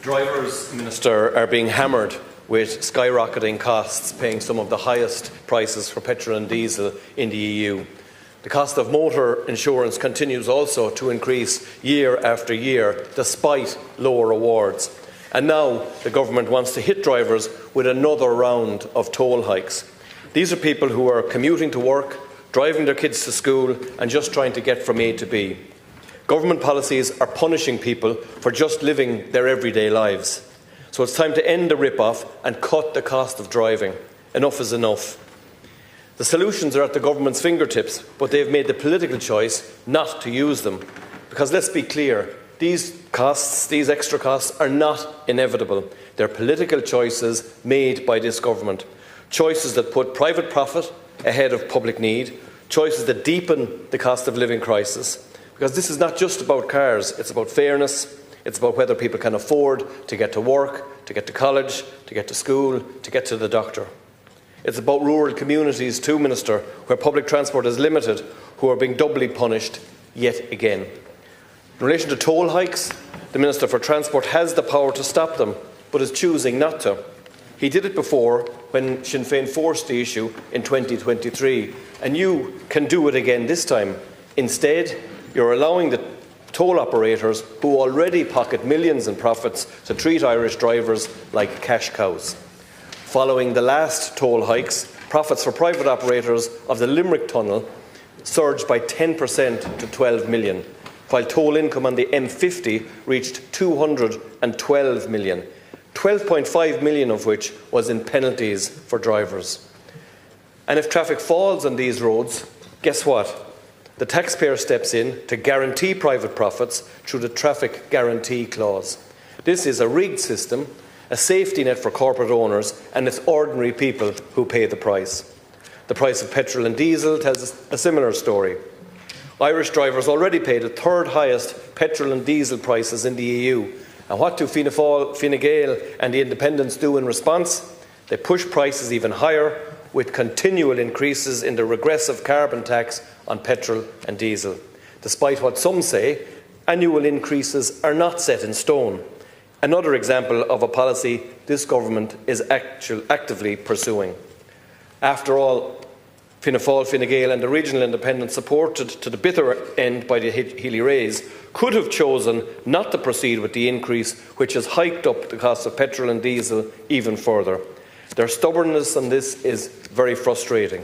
Drivers, Minister, are being hammered with skyrocketing costs, paying some of the highest prices for petrol and diesel in the EU. The cost of motor insurance continues also to increase year after year, despite lower awards. And now the government wants to hit drivers with another round of toll hikes. These are people who are commuting to work, driving their kids to school and just trying to get from A to B. Government policies are punishing people for just living their everyday lives. So it's time to end the rip-off and cut the cost of driving. Enough is enough. The solutions are at the government's fingertips, but they've made the political choice not to use them. Because let's be clear, these costs, these extra costs, are not inevitable. They're political choices made by this government. Choices that put private profit ahead of public need. Choices that deepen the cost of living crisis. Because this is not just about cars, it's about fairness, it's about whether people can afford to get to work, to get to college, to get to school, to get to the doctor. It's about rural communities too, Minister, where public transport is limited, who are being doubly punished yet again. In relation to toll hikes, the Minister for Transport has the power to stop them, but is choosing not to. He did it before when Sinn Féin forced the issue in 2023, and you can do it again this time. Instead, you're allowing the toll operators, who already pocket millions in profits, to treat Irish drivers like cash cows. Following the last toll hikes, profits for private operators of the Limerick Tunnel surged by 10% to 12 million, while toll income on the M50 reached 212 million, 12.5 million of which was in penalties for drivers. And if traffic falls on these roads, guess what? The taxpayer steps in to guarantee private profits through the Traffic Guarantee Clause. This is a rigged system, a safety net for corporate owners, and it's ordinary people who pay the price. The price of petrol and diesel tells a similar story. Irish drivers already pay the third highest petrol and diesel prices in the EU. And what do Fianna Fáil, Fine Gael and the Independents do in response? They push prices even higher, with continual increases in the regressive carbon tax on petrol and diesel. Despite what some say, annual increases are not set in stone. Another example of a policy this government is actively pursuing. After all, Fianna Fáil, Fine Gael and the regional independents, supported to the bitter end by the Healy-Raes, could have chosen not to proceed with the increase, which has hiked up the cost of petrol and diesel even further. Their stubbornness on this is very frustrating,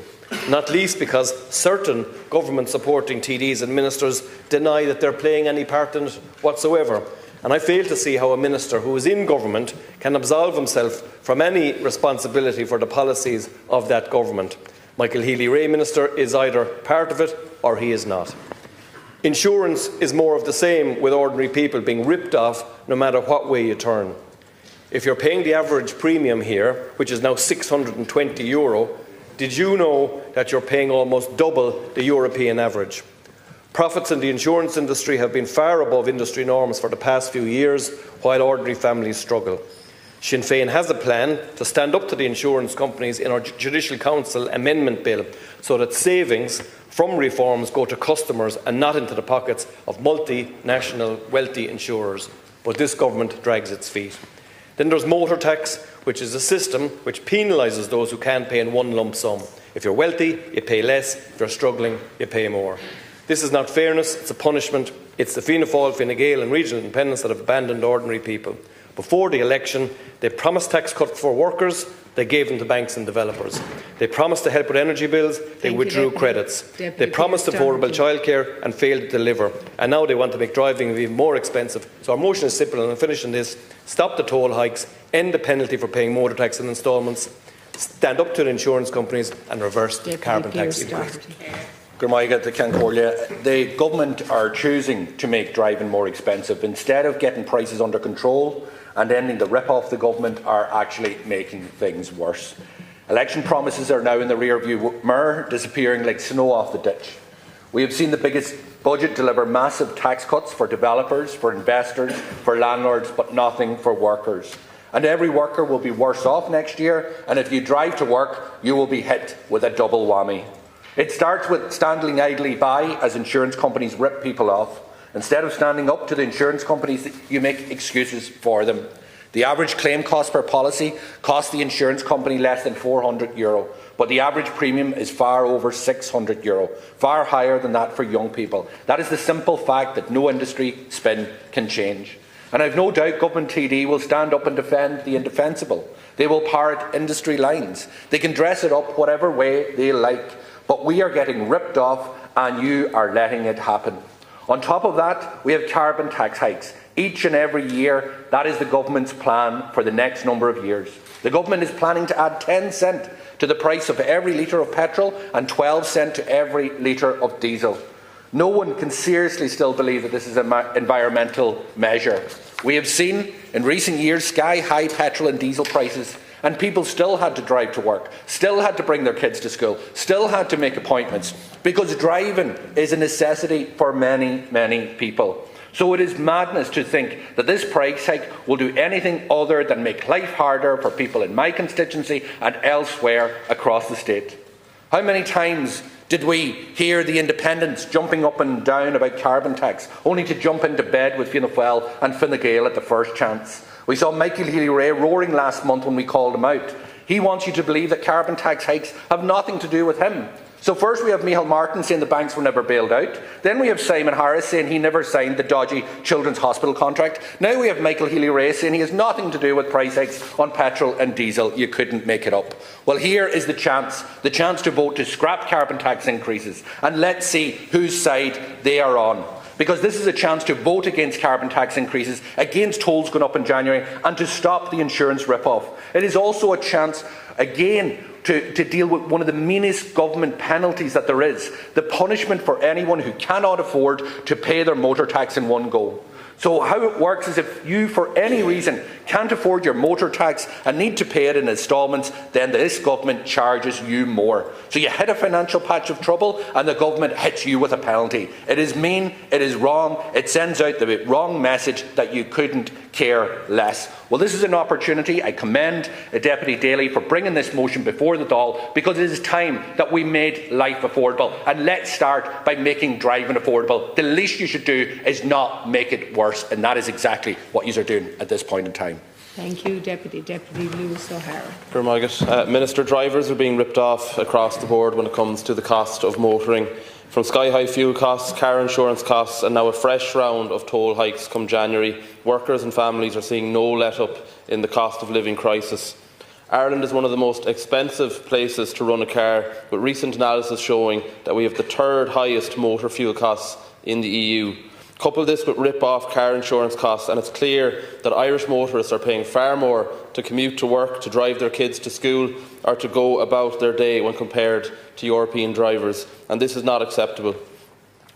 not least because certain government-supporting TDs and ministers deny that they're playing any part in it whatsoever. And I fail to see how a minister who is in government can absolve himself from any responsibility for the policies of that government. Michael Healy-Rae, Minister, is either part of it or he is not. Insurance is more of the same, with ordinary people being ripped off no matter what way you turn. If you're paying the average premium here, which is now €620, did you know that you're paying almost double the European average? Profits in the insurance industry have been far above industry norms for the past few years, while ordinary families struggle. Sinn Féin has a plan to stand up to the insurance companies in our Judicial Council Amendment Bill, so that savings from reforms go to customers and not into the pockets of multinational wealthy insurers. But this government drags its feet. Then there's motor tax, which is a system which penalises those who can't pay in one lump sum. If you're wealthy, you pay less. If you're struggling, you pay more. This is not fairness, it's a punishment. It's the Fianna Fáil, Fine Gael and regional independents that have abandoned ordinary people. Before the election, they promised tax cuts for workers, they gave them to banks and developers. They promised to help with energy bills, they withdrew credits. They promised affordable childcare and failed to deliver. And now they want to make driving even more expensive. So our motion is simple, and I'm finishing this. Stop the toll hikes, end the penalty for paying motor tax in instalments, stand up to the insurance companies and reverse the carbon tax increase. The government are choosing to make driving more expensive. Instead of getting prices under control and ending the rip-off, the government are actually making things worse. Election promises are now in the rear-view mirror, disappearing like snow off the ditch. We have seen the biggest budget deliver massive tax cuts for developers, for investors, for landlords, but nothing for workers. And every worker will be worse off next year, and if you drive to work, you will be hit with a double whammy. It starts with standing idly by as insurance companies rip people off. Instead of standing up to the insurance companies, you make excuses for them. The average claim cost per policy costs the insurance company less than €400, but the average premium is far over €600, far higher than that for young people. That is the simple fact that no industry spin can change. And I have no doubt Government TD will stand up and defend the indefensible. They will parrot industry lines. They can dress it up whatever way they like, but we are getting ripped off and you are letting it happen. On top of that, we have carbon tax hikes. Each and every year, that is the government's plan for the next number of years. The government is planning to add 10 cents to the price of every litre of petrol and 12 cents to every litre of diesel. No one can seriously still believe that this is an environmental measure. We have seen in recent years sky-high petrol and diesel prices, and people still had to drive to work, still had to bring their kids to school, still had to make appointments, because driving is a necessity for many, many people. So it is madness to think that this price hike will do anything other than make life harder for people in my constituency and elsewhere across the state. How many times did we hear the independents jumping up and down about carbon tax, only to jump into bed with Fianna Fáil and Fine Gael at the first chance? We saw Michael Healy-Rae roaring last month when we called him out. He wants you to believe that carbon tax hikes have nothing to do with him. So first we have Micheál Martin saying the banks were never bailed out. Then we have Simon Harris saying he never signed the dodgy Children's Hospital contract. Now we have Michael Healy-Rae saying he has nothing to do with price hikes on petrol and diesel. You couldn't make it up. Well, here is the chance to vote to scrap carbon tax increases. And let's see whose side they are on. Because this is a chance to vote against carbon tax increases, against tolls going up in January, and to stop the insurance rip-off. It is also a chance, again, to deal with one of the meanest government penalties that there is, the punishment for anyone who cannot afford to pay their motor tax in one go. So how it works is if you, for any reason, can't afford your motor tax and need to pay it in instalments, then this government charges you more. So you hit a financial patch of trouble and the government hits you with a penalty. It is mean, it is wrong, it sends out the wrong message that you couldn't care less. Well, this is an opportunity. I commend Deputy Daly for bringing this motion before the Dáil, because it is time that we made life affordable. And let's start by making driving affordable. The least you should do is not make it worse, and that is exactly what you are doing at this point in time. Thank you, Deputy Lewis O'Hara. Minister, drivers are being ripped off across the board when it comes to the cost of motoring. From sky-high fuel costs, car insurance costs, and now a fresh round of toll hikes come January, workers and families are seeing no let-up in the cost of living crisis. Ireland is one of the most expensive places to run a car, with recent analysis showing that we have the third highest motor fuel costs in the EU. Couple this with rip-off car insurance costs, and it's clear that Irish motorists are paying far more to commute to work, to drive their kids to school, or to go about their day when compared to European drivers, and this is not acceptable.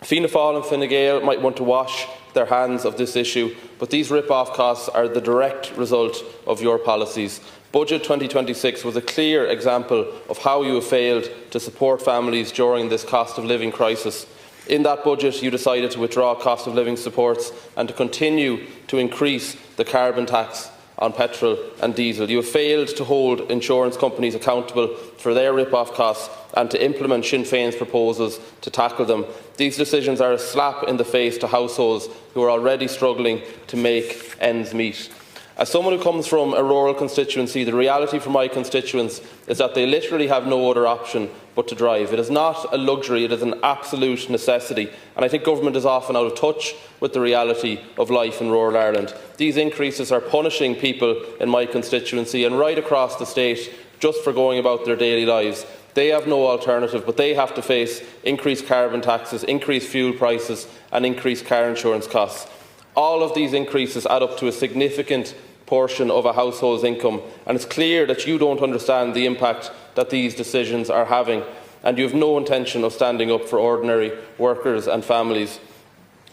Fianna Fáil and Fine Gael might want to wash their hands of this issue, but these rip-off costs are the direct result of your policies. Budget 2026 was a clear example of how you have failed to support families during this cost of living crisis. In that budget, you decided to withdraw cost of living supports and to continue to increase the carbon tax on petrol and diesel. You have failed to hold insurance companies accountable for their rip-off costs and to implement Sinn Féin's proposals to tackle them. These decisions are a slap in the face to households who are already struggling to make ends meet. As someone who comes from a rural constituency, the reality for my constituents is that they literally have no other option but to drive. It is not a luxury, it is an absolute necessity, and I think government is often out of touch with the reality of life in rural Ireland. These increases are punishing people in my constituency and right across the state just for going about their daily lives. They have no alternative, but they have to face increased carbon taxes, increased fuel prices and increased car insurance costs. All of these increases add up to a significant portion of a household's income, and it's clear that you don't understand the impact that these decisions are having, and you have no intention of standing up for ordinary workers and families.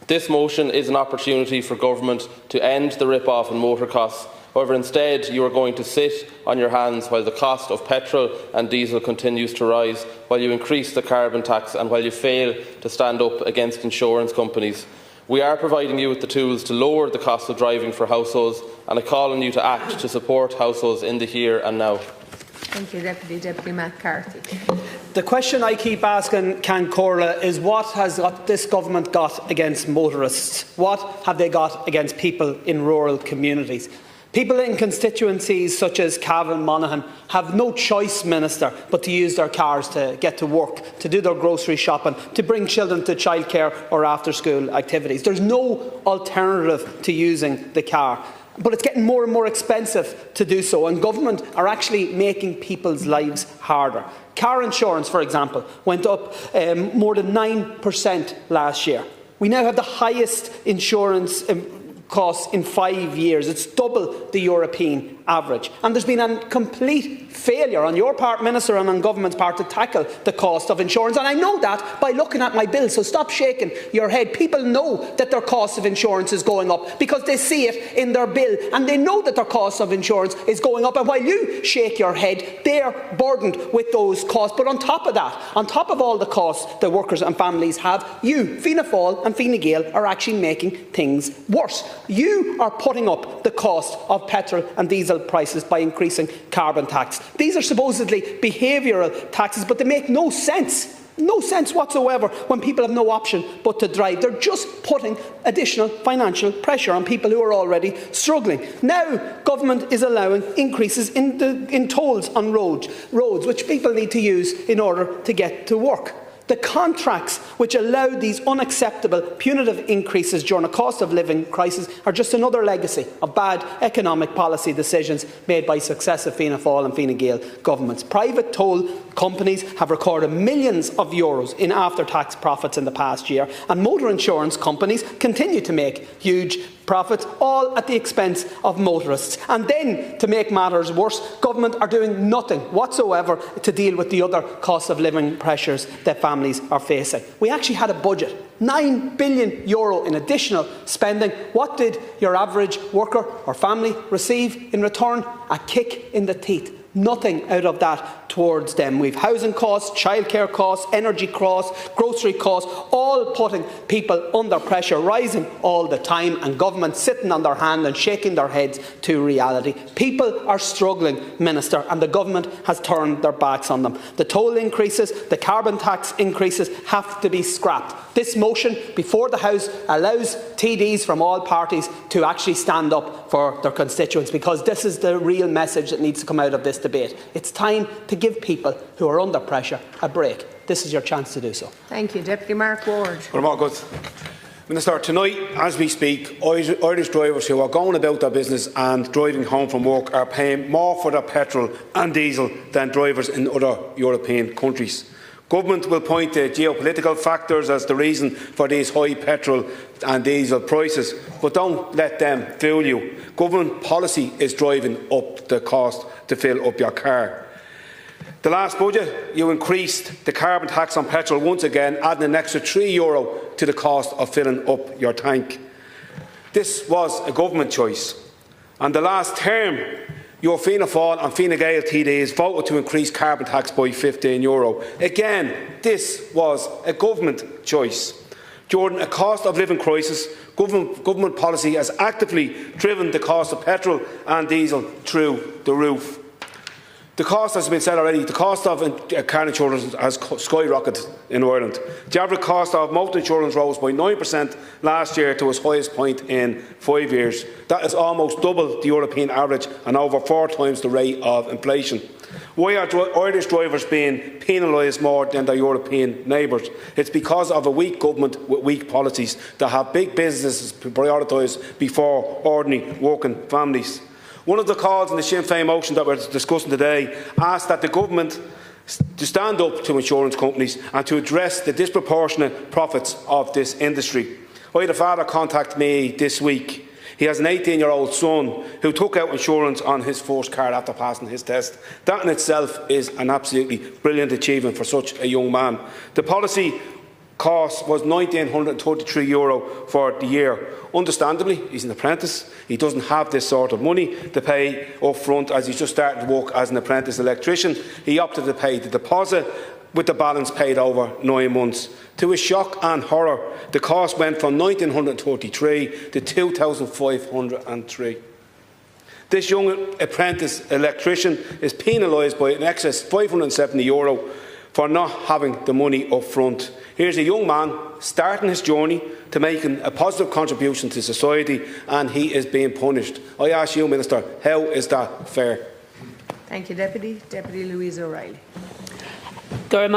This motion is an opportunity for government to end the rip-off in motor costs. However, instead you are going to sit on your hands while the cost of petrol and diesel continues to rise, while you increase the carbon tax and while you fail to stand up against insurance companies. We are providing you with the tools to lower the cost of driving for households, and I call on you to act to support households in the here and now. Thank you, Deputy McCarthy. The question I keep asking Can Corla is, what has this government got against motorists? What have they got against people in rural communities? People in constituencies such as Cavan, Monaghan have no choice, Minister, but to use their cars to get to work, to do their grocery shopping, to bring children to childcare or after-school activities. There's no alternative to using the car. But it's getting more and more expensive to do so, and government are actually making people's lives harder. Car insurance, for example, went up more than 9% last year. We now have the highest insurance costs in 5 years. It's double the European average. And there's been a complete failure on your part, Minister, and on government's part to tackle the cost of insurance. And I know that by looking at my bill, so stop shaking your head. People know that their cost of insurance is going up because they see it in their bill, and they know that their cost of insurance is going up. And while you shake your head, they're burdened with those costs. But on top of that, on top of all the costs that workers and families have, you, Fianna Fáil and Fine Gael, are actually making things worse. You are putting up the cost of petrol and diesel prices by increasing carbon tax. These are supposedly behavioural taxes, but they make no sense. No sense whatsoever when people have no option but to drive. They're just putting additional financial pressure on people who are already struggling. Now, government is allowing increases in tolls on roads, which people need to use in order to get to work. The contracts which allowed these unacceptable punitive increases during a cost of living crisis are just another legacy of bad economic policy decisions made by successive Fianna Fáil and Fine Gael governments. Private toll companies have recorded millions of euros in after-tax profits in the past year, and motor insurance companies continue to make huge profits, all at the expense of motorists. And then, to make matters worse, government are doing nothing whatsoever to deal with the other cost of living pressures that families are facing. We actually had a budget, €9 billion in additional spending. What did your average worker or family receive in return? A kick in the teeth. Nothing out of that towards them. We've housing costs, childcare costs, energy costs, grocery costs, all putting people under pressure, rising all the time, and government sitting on their hand and shaking their heads to reality. People are struggling, Minister, and the government has turned their backs on them. The toll increases, the carbon tax increases have to be scrapped. This motion before the House allows TDs from all parties to actually stand up for their constituents, because this is the real message that needs to come out of this debate. It's time to give people who are under pressure a break. This is your chance to do so. Thank you. Deputy Mark Ward. Minister, tonight, as we speak, Irish drivers who are going about their business and driving home from work are paying more for their petrol and diesel than drivers in other European countries. Government will point to geopolitical factors as the reason for these high petrol and diesel prices, but don't let them fool you. Government policy is driving up the cost to fill up your car. The last budget, you increased the carbon tax on petrol once again, adding an extra €3 to the cost of filling up your tank. This was a government choice. And the last term, your Fianna Fáil and Fine Gael TDs voted to increase carbon tax by €15. Again, this was a government choice. During a cost of living crisis, government policy has actively driven the cost of petrol and diesel through the roof. The cost, as has been said already, the cost of car insurance has skyrocketed in Ireland. The average cost of motor insurance rose by 9% last year to its highest point in 5 years. That is almost double the European average and over 4 times the rate of inflation. Why are Irish drivers being penalised more than their European neighbours? It's because of a weak government with weak policies that have big businesses prioritised before ordinary working families. One of the calls in the Sinn Féin motion that we're discussing today asks that the government to stand up to insurance companies and to address the disproportionate profits of this industry. I had a father contact me this week. He has an 18-year-old son who took out insurance on his first car after passing his test. That in itself is an absolutely brilliant achievement for such a young man. The policy cost was €1,933 for the year. Understandably, he's an apprentice. He doesn't have this sort of money to pay up front as he's just started to work as an apprentice electrician. He opted to pay the deposit with the balance paid over 9 months. To his shock and horror, the cost went from €1,933 to €2,503. This young apprentice electrician is penalised by an excess €570 for not having the money up front. Here's a young man starting his journey to making a positive contribution to society, and he is being punished. I ask you, Minister, how is that fair? Thank you, Deputy. Deputy Louise O'Reilly. I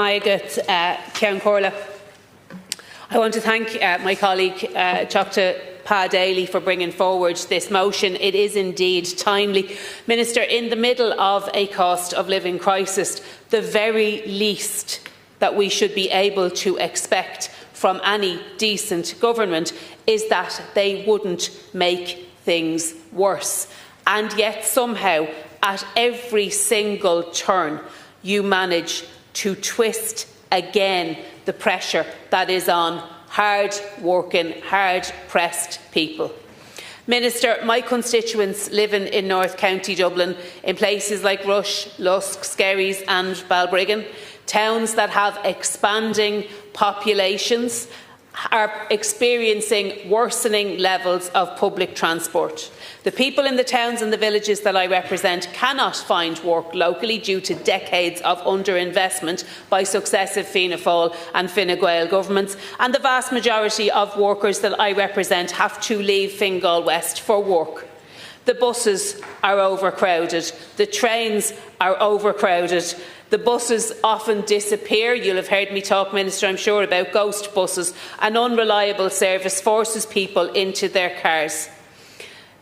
want to thank my colleague Dr. Pa Daly for bringing forward this motion. It is indeed timely. Minister, in the middle of a cost of living crisis, the very least that we should be able to expect from any decent government is that they wouldn't make things worse. And yet somehow, at every single turn, you manage to twist again the pressure that is on hard-working, hard-pressed people. Minister, my constituents living in North County Dublin, in places like Rush, Lusk, Skerries and Balbriggan, towns that have expanding populations, are experiencing worsening levels of public transport. The people in the towns and the villages that I represent cannot find work locally due to decades of underinvestment by successive Fianna Fáil and Fine Gael governments, and the vast majority of workers that I represent have to leave Fingal West for work. The buses are overcrowded, the trains are overcrowded. The buses often disappear. You'll have heard me talk, Minister, I'm sure, about ghost buses. An unreliable service forces people into their cars.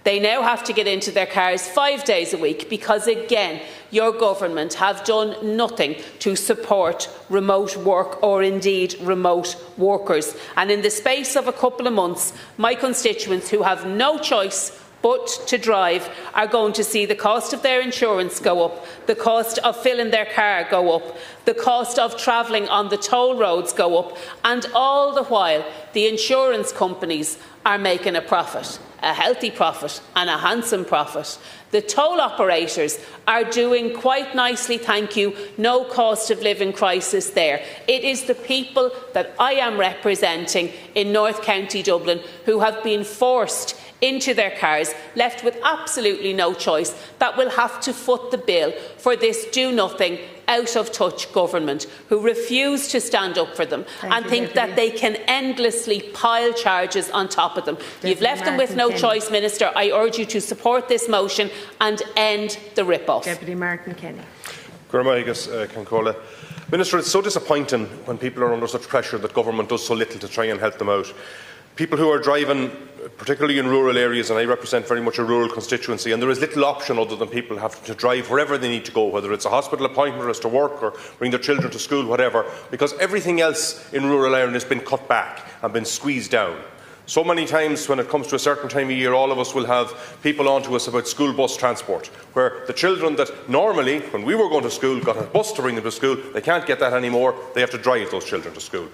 They now have to get into their cars 5 days a week because, again, your government have done nothing to support remote work or indeed remote workers. And in the space of a couple of months, my constituents who have no choice but to drive are going to see the cost of their insurance go up, the cost of filling their car go up, the cost of travelling on the toll roads go up, and all the while the insurance companies are making a profit, a healthy profit and a handsome profit. The toll operators are doing quite nicely, thank you, no cost of living crisis there. It is the people that I am representing in North County Dublin who have been forced into their cars, left with absolutely no choice, that will have to foot the bill for this do-nothing, out-of-touch government who refuse to stand up for them and think that they can endlessly pile charges on top of them. You've left them with no choice, Minister. I urge you to support this motion and end the rip-off. Deputy Martin Kenny. Minister, it's so disappointing when people are under such pressure that government does so little to try and help them out. People who are driving, particularly in rural areas, and I represent very much a rural constituency, and there is little option other than people having to drive wherever they need to go, whether it's a hospital appointment or it's to work or bring their children to school, whatever, because everything else in rural Ireland has been cut back and been squeezed down. So many times when it comes to a certain time of year, all of us will have people on to us about school bus transport, where the children that normally, when we were going to school, got a bus to bring them to school, they can't get that anymore, they have to drive those children to school.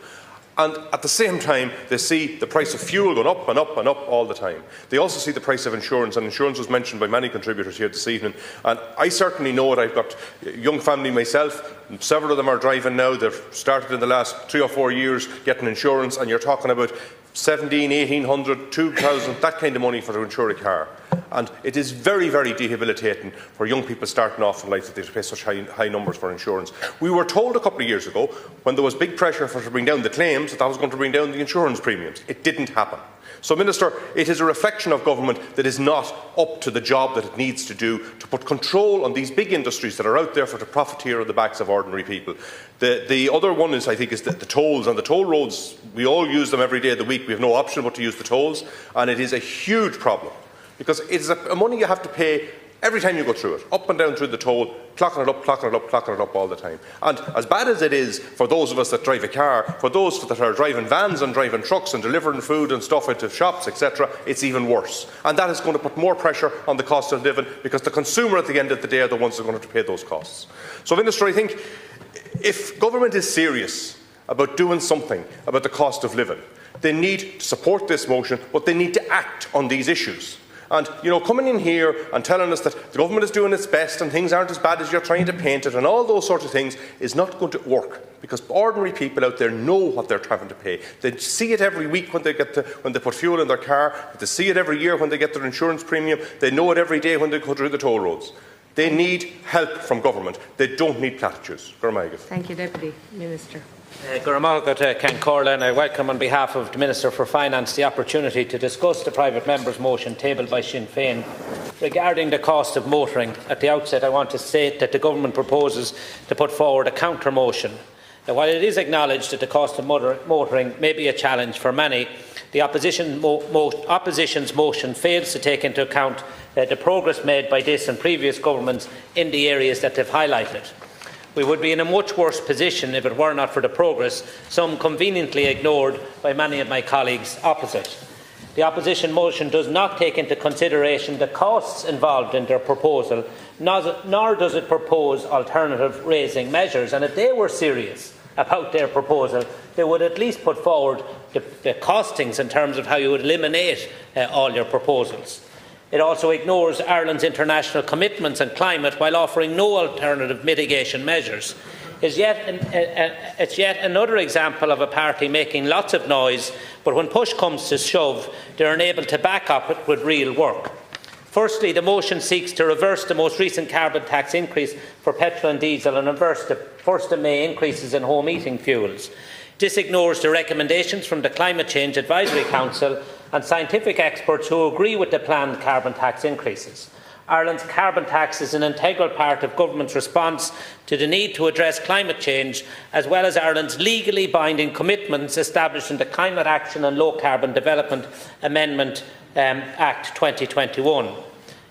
And at the same time, they see the price of fuel going up and up and up all the time. They also see the price of insurance, and insurance was mentioned by many contributors here this evening. And I certainly know it. I've got a young family myself. Several of them are driving now. They've started in the last 3 or 4 years getting insurance, and you're talking about 1,700, 1,800, 2,000, that kind of money for to insure a car. And it is very, very debilitating for young people starting off in life that they pay such high numbers for insurance. We were told a couple of years ago, when there was big pressure to bring down the claims, that was going to bring down the insurance premiums. It didn't happen. So, Minister, it is a reflection of government that is not up to the job that it needs to do to put control on these big industries that are out there for to profiteer on the backs of ordinary people. The other one is, I think, is the tolls. And the toll roads, we all use them every day of the week. We have no option but to use the tolls. And it is a huge problem, because it is a money you have to pay every time you go through it, up and down through the toll, clocking it up, clocking it up, clocking it up all the time. And as bad as it is for those of us that drive a car, for those that are driving vans and driving trucks and delivering food and stuff into shops, etc., it's even worse. And that is going to put more pressure on the cost of living, because the consumer at the end of the day are the ones that are going to pay those costs. So, Minister, I think if government is serious about doing something about the cost of living, they need to support this motion, but they need to act on these issues. And, coming in here and telling us that the government is doing its best and things aren't as bad as you're trying to paint it and all those sorts of things is not going to work, because ordinary people out there know what they're having to pay. They see it every week when they put fuel in their car. They see it every year when they get their insurance premium. They know it every day when they go through the toll roads. They need help from government. They don't need platitudes. Thank you, Deputy Minister. Ken Corlin, I welcome on behalf of the Minister for Finance the opportunity to discuss the private member's motion tabled by Sinn Féin regarding the cost of motoring. At the outset, I want to state that the Government proposes to put forward a counter motion. While it is acknowledged that the cost of motoring may be a challenge for many, the opposition's motion fails to take into account the progress made by this and previous governments in the areas that they have highlighted. We would be in a much worse position if it were not for the progress, some conveniently ignored by many of my colleagues opposite. The opposition motion does not take into consideration the costs involved in their proposal, nor does it propose alternative raising measures. And if they were serious about their proposal, they would at least put forward the costings in terms of how you would eliminate all your proposals. It also ignores Ireland's international commitments on climate while offering no alternative mitigation measures. It's yet another example of a party making lots of noise, but when push comes to shove, they are unable to back up it with real work. Firstly, the motion seeks to reverse the most recent carbon tax increase for petrol and diesel and reverse the 1st of May increases in home heating fuels. This ignores the recommendations from the Climate Change Advisory Council and scientific experts who agree with the planned carbon tax increases. Ireland's carbon tax is an integral part of government's response to the need to address climate change, as well as Ireland's legally binding commitments established in the Climate Action and Low Carbon Development Amendment Act 2021.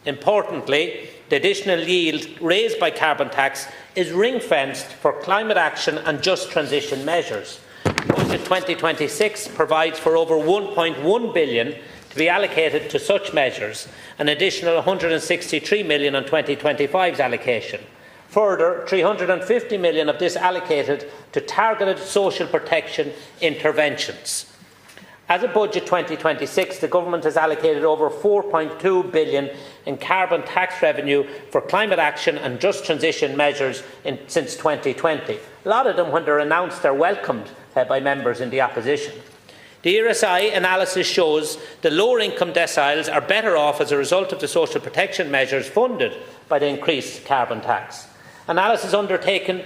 Importantly, the additional yield raised by carbon tax is ring-fenced for climate action and just transition measures. Budget 2026 provides for over €1.1 billion to be allocated to such measures, an additional €163 million on 2025's allocation. Further, €350 million of this allocated to targeted social protection interventions. As of Budget 2026, the Government has allocated over €4.2 billion in carbon tax revenue for climate action and just transition measures since 2020. A lot of them, when they're announced, are welcomed by members in the opposition. The ERSI analysis shows the lower income deciles are better off as a result of the social protection measures funded by the increased carbon tax. Analysis undertaken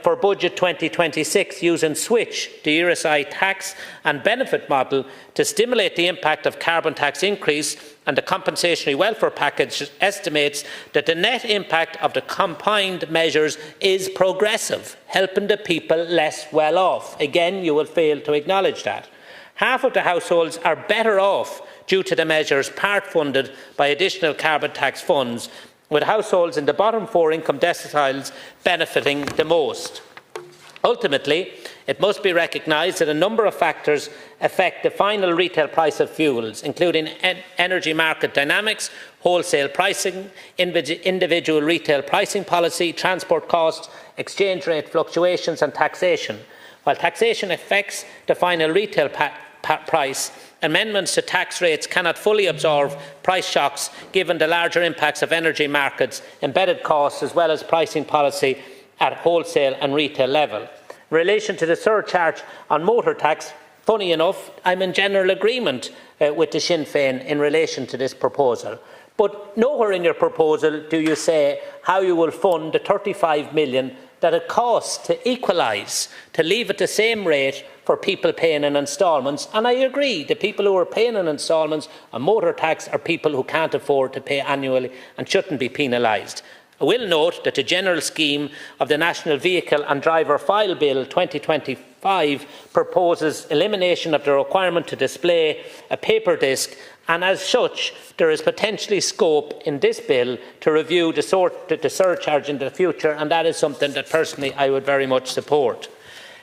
for Budget 2026 using Switch, the ERSI tax and benefit model, to stimulate the impact of carbon tax increase and the compensatory welfare package estimates that the net impact of the combined measures is progressive, helping the people less well off. Again, you will fail to acknowledge that. Half of the households are better off due to the measures part funded by additional carbon tax funds, with households in the bottom 4 income deciles benefiting the most. Ultimately, it must be recognised that a number of factors affect the final retail price of fuels, including energy market dynamics, wholesale pricing, individual retail pricing policy, transport costs, exchange rate fluctuations and taxation. While taxation affects the final retail price, amendments to tax rates cannot fully absorb price shocks given the larger impacts of energy markets, embedded costs as well as pricing policy at wholesale and retail level. In relation to the surcharge on motor tax, funny enough, I'm in general agreement with the Sinn Féin in relation to this proposal. But nowhere in your proposal do you say how you will fund the €35 million that it costs to equalise, to leave it the same rate for people paying in instalments. And I agree, the people who are paying in instalments on motor tax are people who can't afford to pay annually and shouldn't be penalised. I will note that the general scheme of the National Vehicle and Driver File Bill 2025 proposes elimination of the requirement to display a paper disc, and as such there is potentially scope in this bill to review the surcharge in the future, and that is something that personally I would very much support.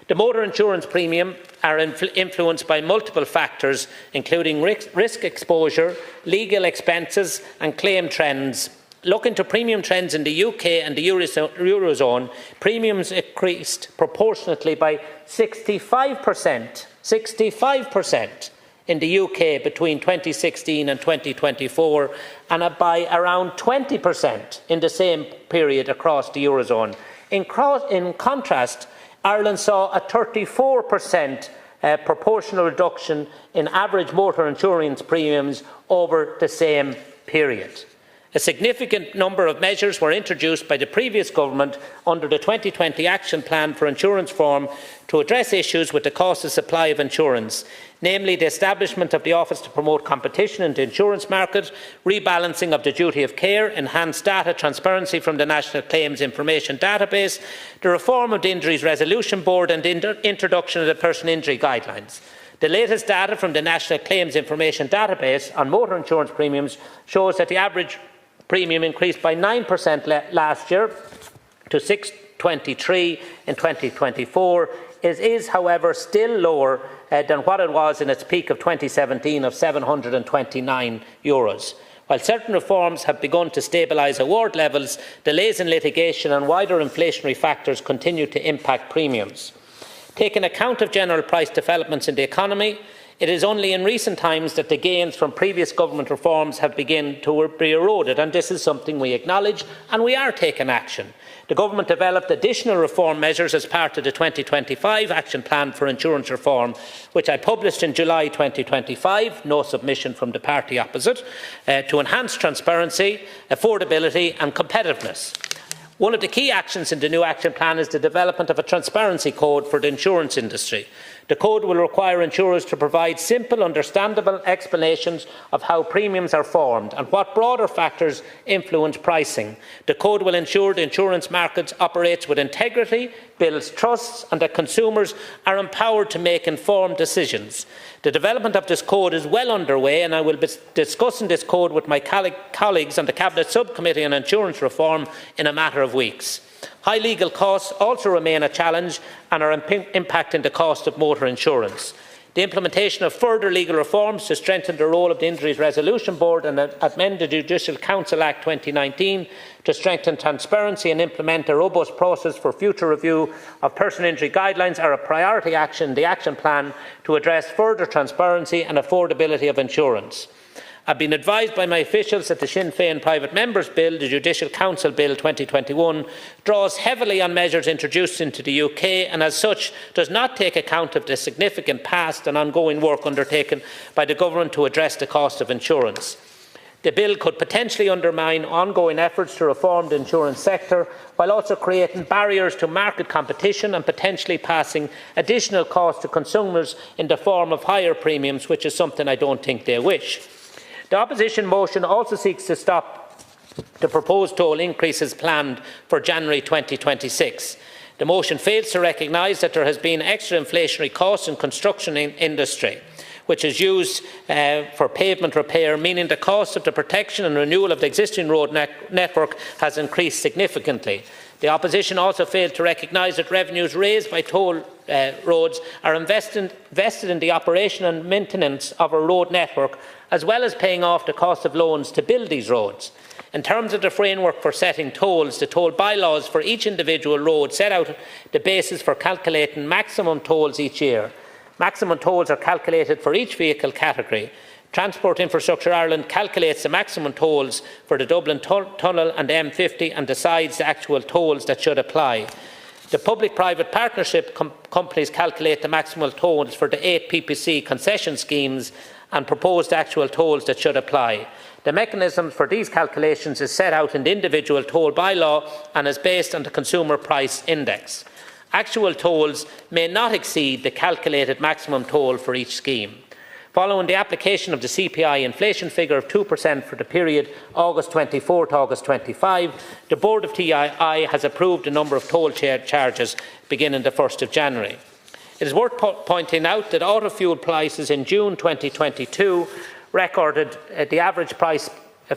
The motor insurance premium are influenced by multiple factors, including risk exposure, legal expenses and claim trends. Looking to premium trends in the UK and the Eurozone, premiums increased proportionately by 65% in the UK between 2016 and 2024, and by around 20% in the same period across the Eurozone. In contrast, Ireland saw a 34% proportional reduction in average motor insurance premiums over the same period. A significant number of measures were introduced by the previous government under the 2020 Action Plan for Insurance Reform to address issues with the cost of supply of insurance, namely the establishment of the Office to Promote Competition in the Insurance Market, rebalancing of the duty of care, enhanced data transparency from the National Claims Information Database, the reform of the Injuries Resolution Board and the introduction of the Personal Injury Guidelines. The latest data from the National Claims Information Database on motor insurance premiums shows that the average premium increased by 9% last year to $623 in 2024. It is, however, still lower than what it was in its peak of 2017 of €729. While certain reforms have begun to stabilise award levels, delays in litigation and wider inflationary factors continue to impact premiums. Taking account of general price developments in the economy, it is only in recent times that the gains from previous government reforms have begun to be eroded, and this is something we acknowledge, and we are taking action. The government developed additional reform measures as part of the 2025 Action Plan for Insurance Reform, which I published in July 2025, no submission from the party opposite, to enhance transparency, affordability and competitiveness. One of the key actions in the new action plan is the development of a transparency code for the insurance industry. The code will require insurers to provide simple, understandable explanations of how premiums are formed and what broader factors influence pricing. The code will ensure the insurance market operates with integrity, builds trusts, and that consumers are empowered to make informed decisions. The development of this code is well underway, and I will be discussing this code with my colleagues on the Cabinet Subcommittee on Insurance Reform in a matter of weeks. High legal costs also remain a challenge and are impacting the cost of motor insurance. The implementation of further legal reforms to strengthen the role of the Injuries Resolution Board and amend the Judicial Council Act 2019 to strengthen transparency and implement a robust process for future review of personal injury guidelines are a priority action in the action plan to address further transparency and affordability of insurance. I have been advised by my officials that the Sinn Féin Private Members Bill, the Judicial Council Bill 2021, draws heavily on measures introduced into the UK and as such does not take account of the significant past and ongoing work undertaken by the Government to address the cost of insurance. The bill could potentially undermine ongoing efforts to reform the insurance sector while also creating barriers to market competition and potentially passing additional costs to consumers in the form of higher premiums, which is something I don't think they wish. The opposition motion also seeks to stop the proposed toll increases planned for January 2026. The motion fails to recognise that there has been extra inflationary costs in the construction industry, which is used for pavement repair, meaning the cost of the protection and renewal of the existing road network has increased significantly. The opposition also failed to recognise that revenues raised by toll roads are invested in the operation and maintenance of a road network, as well as paying off the cost of loans to build these roads. In terms of the framework for setting tolls, the toll bylaws for each individual road set out the basis for calculating maximum tolls each year. Maximum tolls are calculated for each vehicle category. Transport Infrastructure Ireland calculates the maximum tolls for the Dublin Tunnel and M50 and decides the actual tolls that should apply. The public-private partnership companies calculate the maximum tolls for the 8 PPC concession schemes and proposed actual tolls that should apply. The mechanism for these calculations is set out in the individual toll bylaw and is based on the Consumer Price Index. Actual tolls may not exceed the calculated maximum toll for each scheme. Following the application of the CPI inflation figure of 2% for the period August 24 to August 25, the Board of TII has approved a number of toll charges beginning the 1st of January. It is worth pointing out that auto fuel prices in June 2022 recorded the average price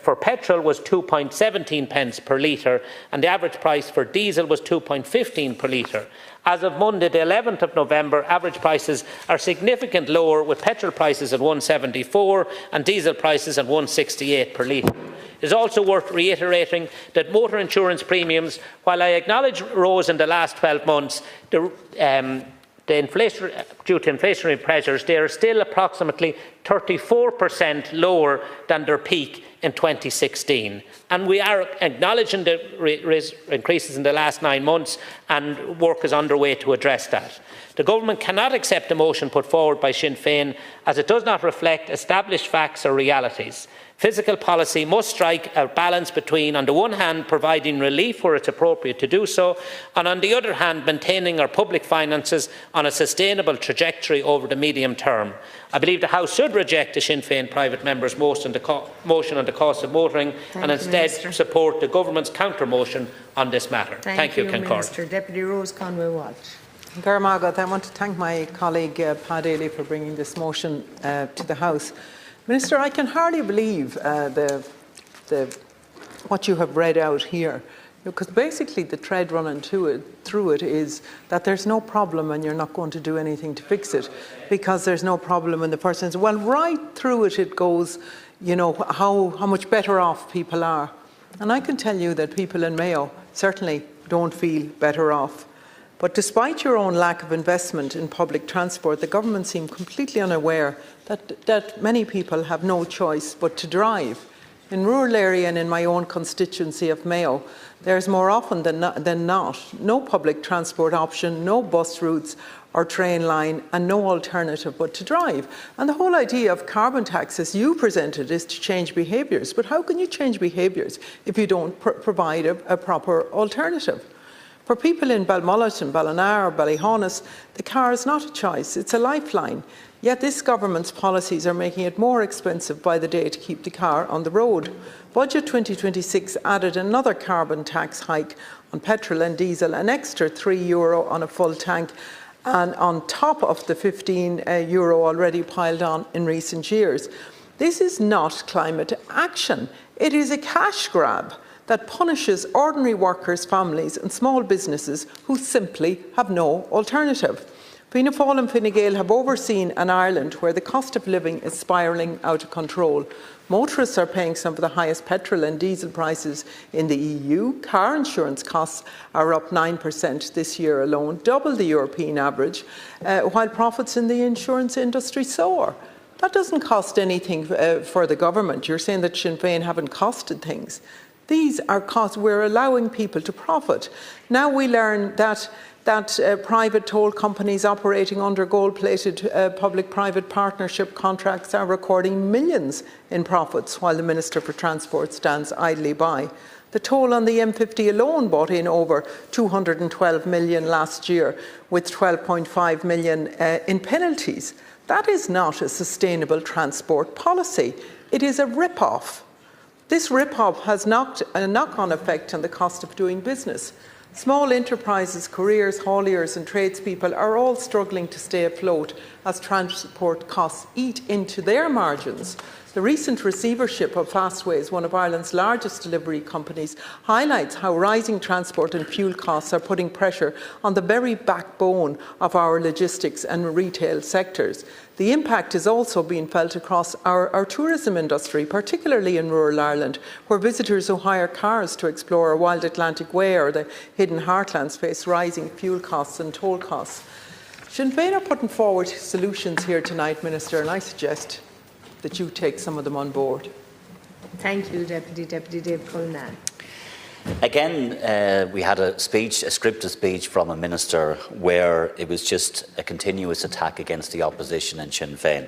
for petrol was 2.17 pence per litre and the average price for diesel was 2.15 per litre. As of Monday, the 11th of November, average prices are significantly lower, with petrol prices at 1.74 and diesel prices at 1.68 per litre. It is also worth reiterating that motor insurance premiums, while I acknowledge rose in the last 12 months, due to inflationary pressures, they are still approximately 34% lower than their peak in 2016. And we are acknowledging the increases in the last 9 months, and work is underway to address that. The Government cannot accept the motion put forward by Sinn Féin, as it does not reflect established facts or realities. Fiscal policy must strike a balance between, on the one hand, providing relief where it's appropriate to do so, and on the other hand, maintaining our public finances on a sustainable trajectory over the medium term. I believe the House should reject the Sinn Féin private member's motion on the cost of motoring and instead support the Government's counter-motion on this matter. Thank you, Minister. Deputy Rose Conway-Walsh. Garmargath, I want to thank my colleague Pat Daly for bringing this motion to the House. Minister, I can hardly believe what you have read out here, because basically the thread running through it is that there's no problem and you're not going to do anything to fix it because there's no problem, and the person says, well, right through it goes, you know, how much better off people are. And I can tell you that people in Mayo certainly don't feel better off. But despite your own lack of investment in public transport, the Government seem completely unaware that many people have no choice but to drive. In rural area and in my own constituency of Mayo, there's more often than not no public transport option, no bus routes or train line, and no alternative but to drive. And the whole idea of carbon tax, as you presented, is to change behaviours. But how can you change behaviours if you don't provide a proper alternative? For people in Balmullet, Ballina or Ballyhonus, the car is not a choice, it's a lifeline. Yet this Government's policies are making it more expensive by the day to keep the car on the road. Budget 2026 added another carbon tax hike on petrol and diesel, an extra €3 on a full tank, and on top of the €15 already piled on in recent years. This is not climate action, it is a cash grab that punishes ordinary workers, families and small businesses who simply have no alternative. Fianna Fáil and Fine Gael have overseen an Ireland where the cost of living is spiralling out of control. Motorists are paying some of the highest petrol and diesel prices in the EU. Car insurance costs are up 9% this year alone, double the European average, while profits in the insurance industry soar. That doesn't cost anything for the Government. You're saying that Sinn Féin haven't costed things. These are costs. We're allowing people to profit. Now we learn that private toll companies operating under gold-plated public-private partnership contracts are recording millions in profits, while the Minister for Transport stands idly by. The toll on the M50 alone brought in over $212 million last year, with $12.5 million in penalties. That is not a sustainable transport policy. It is a rip-off. This rip-off has a knock-on effect on the cost of doing business. Small enterprises, couriers, hauliers and tradespeople are all struggling to stay afloat as transport costs eat into their margins. The recent receivership of Fastways, one of Ireland's largest delivery companies, highlights how rising transport and fuel costs are putting pressure on the very backbone of our logistics and retail sectors. The impact is also being felt across our tourism industry, particularly in rural Ireland, where visitors who hire cars to explore a wild Atlantic Way or the hidden heartlands face rising fuel costs and toll costs. Sinn Féin are putting forward solutions here tonight, Minister, and I suggest that you take some of them on board. Thank you, Deputy Dave Cullinan. Again, we had a scripted speech from a minister where it was just a continuous attack against the opposition and Sinn Féin.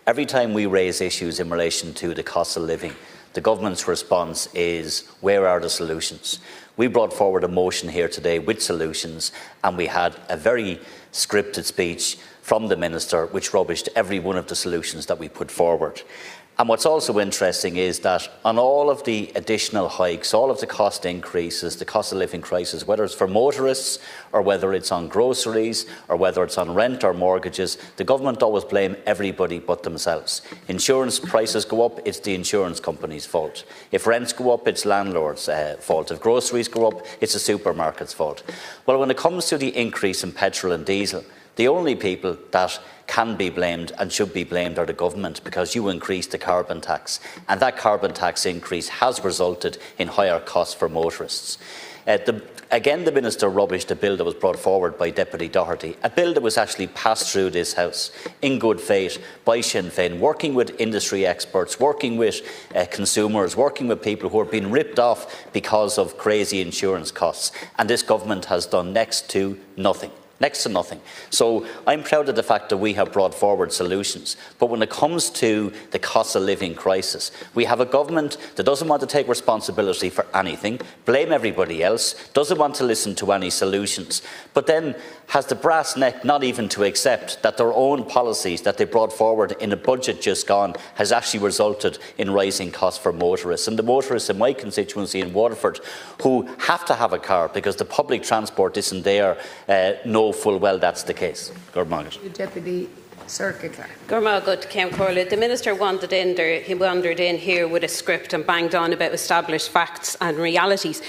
Every time we raise issues in relation to the cost of living, the government's response is, where are the solutions? We brought forward a motion here today with solutions, and we had a very scripted speech from the minister which rubbished every one of the solutions that we put forward. And what's also interesting is that on all of the additional hikes, all of the cost increases, the cost of living crisis, whether it's for motorists or whether it's on groceries or whether it's on rent or mortgages, the government always blame everybody but themselves. Insurance prices go up, it's the insurance company's fault. If rents go up, it's landlords' fault. If groceries go up, it's the supermarket's fault. Well, when it comes to the increase in petrol and diesel, The only people that can be blamed and should be blamed are the government, because you increased the carbon tax, and that carbon tax increase has resulted in higher costs for motorists. Again, the Minister rubbished the bill that was brought forward by Deputy Doherty, a bill that was actually passed through this House in good faith by Sinn Féin, working with industry experts, working with consumers, working with people who are being ripped off because of crazy insurance costs. And this government has done next to nothing. Next to nothing. So I'm proud of the fact that we have brought forward solutions. But when it comes to the cost of living crisis, we have a government that doesn't want to take responsibility for anything, blame everybody else, doesn't want to listen to any solutions, but then has the brass neck not even to accept that their own policies that they brought forward in a budget just gone has actually resulted in rising costs for motorists. And the motorists in my constituency in Waterford, who have to have a car because the public transport isn't there, know full well that's the case. Deputy Circuit Clerk. The Minister wandered in here with a script and banged on about established facts and realities.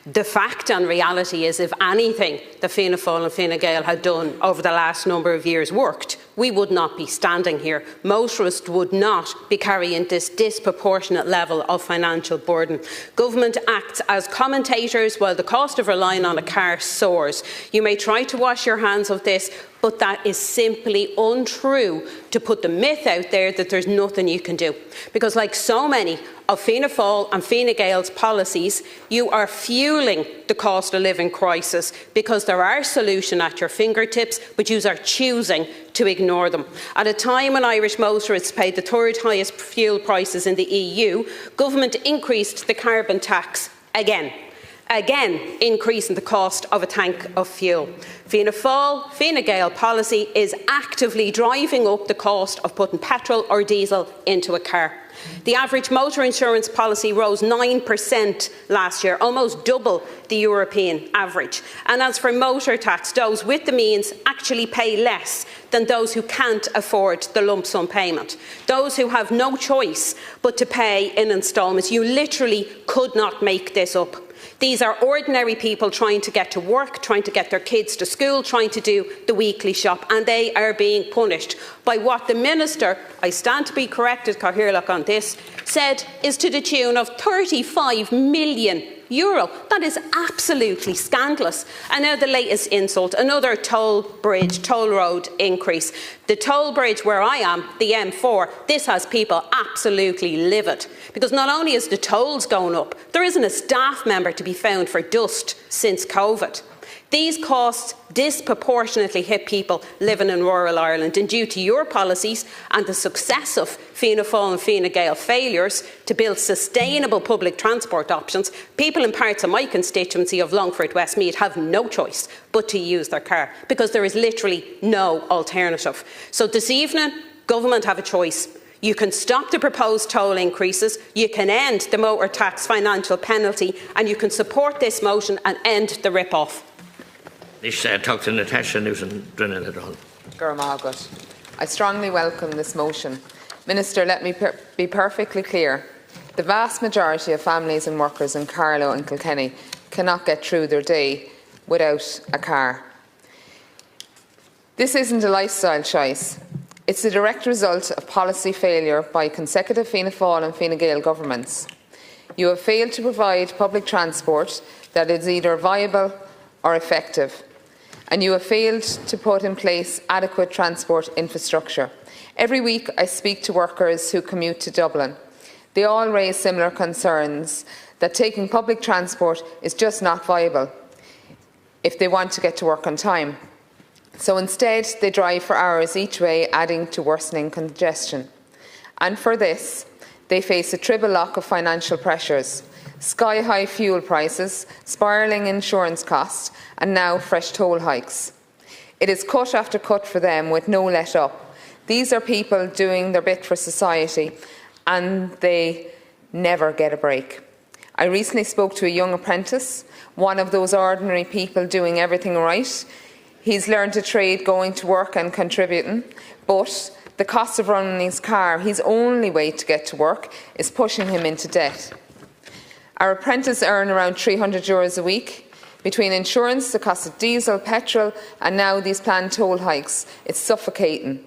The fact and reality is, if anything the Fianna Fáil and Fine Gael had done over the last number of years worked, we would not be standing here. Motorists would not be carrying this disproportionate level of financial burden. Government acts as commentators while the cost of relying on a car soars. You may try to wash your hands of this, but that is simply untrue to put the myth out there that there's nothing you can do. Because like so many of Fianna Fáil and Fine Gael's policies, you are fuelling the cost of living crisis because there are solutions at your fingertips, but you are choosing to ignore them. At a time when Irish motorists paid the third highest fuel prices in the EU, government increased the carbon tax again increasing the cost of a tank of fuel. Fianna Fáil, Fine Gael policy is actively driving up the cost of putting petrol or diesel into a car. The average motor insurance policy rose 9% last year, almost double the European average. And as for motor tax, those with the means actually pay less than those who can't afford the lump sum payment. Those who have no choice but to pay in instalments. You literally could not make this up. These are ordinary people trying to get to work, trying to get their kids to school, trying to do the weekly shop, and they are being punished by what the Minister, I stand to be corrected, Cathaoirleach, on this, said is to the tune of €35 million. That is absolutely scandalous. And now the latest insult, another toll road increase. The toll bridge where I am, the M4, this has people absolutely livid. Because not only is the tolls going up, there isn't a staff member to be found for dust since COVID. These costs disproportionately hit people living in rural Ireland, and due to your policies and the successive Fianna Fáil and Fine Gael failures to build sustainable public transport options, people in parts of my constituency of Longford Westmeath have no choice but to use their car, because there is literally no alternative. So this evening, government have a choice. You can stop the proposed toll increases, you can end the motor tax financial penalty, and you can support this motion and end the rip-off. Talk to Natasha Newton-Drennan. I strongly welcome this motion. Minister, let me be perfectly clear. The vast majority of families and workers in Carlow and Kilkenny cannot get through their day without a car. This isn't a lifestyle choice. It's the direct result of policy failure by consecutive Fianna Fáil and Fine Gael governments. You have failed to provide public transport that is either viable or effective, and you have failed to put in place adequate transport infrastructure. Every week I speak to workers who commute to Dublin. They all raise similar concerns that taking public transport is just not viable if they want to get to work on time. So instead they drive for hours each way, adding to worsening congestion. And for this, they face a triple lock of financial pressures: sky-high fuel prices, spiralling insurance costs, and now fresh toll hikes. It is cut after cut for them with no let-up. These are people doing their bit for society, and they never get a break. I recently spoke to a young apprentice, one of those ordinary people doing everything right. He's learned a trade going to work and contributing, but the cost of running his car, his only way to get to work, is pushing him into debt. Our apprentices earn around €300 a week. Between insurance, the cost of diesel, petrol, and now these planned toll hikes, it's suffocating.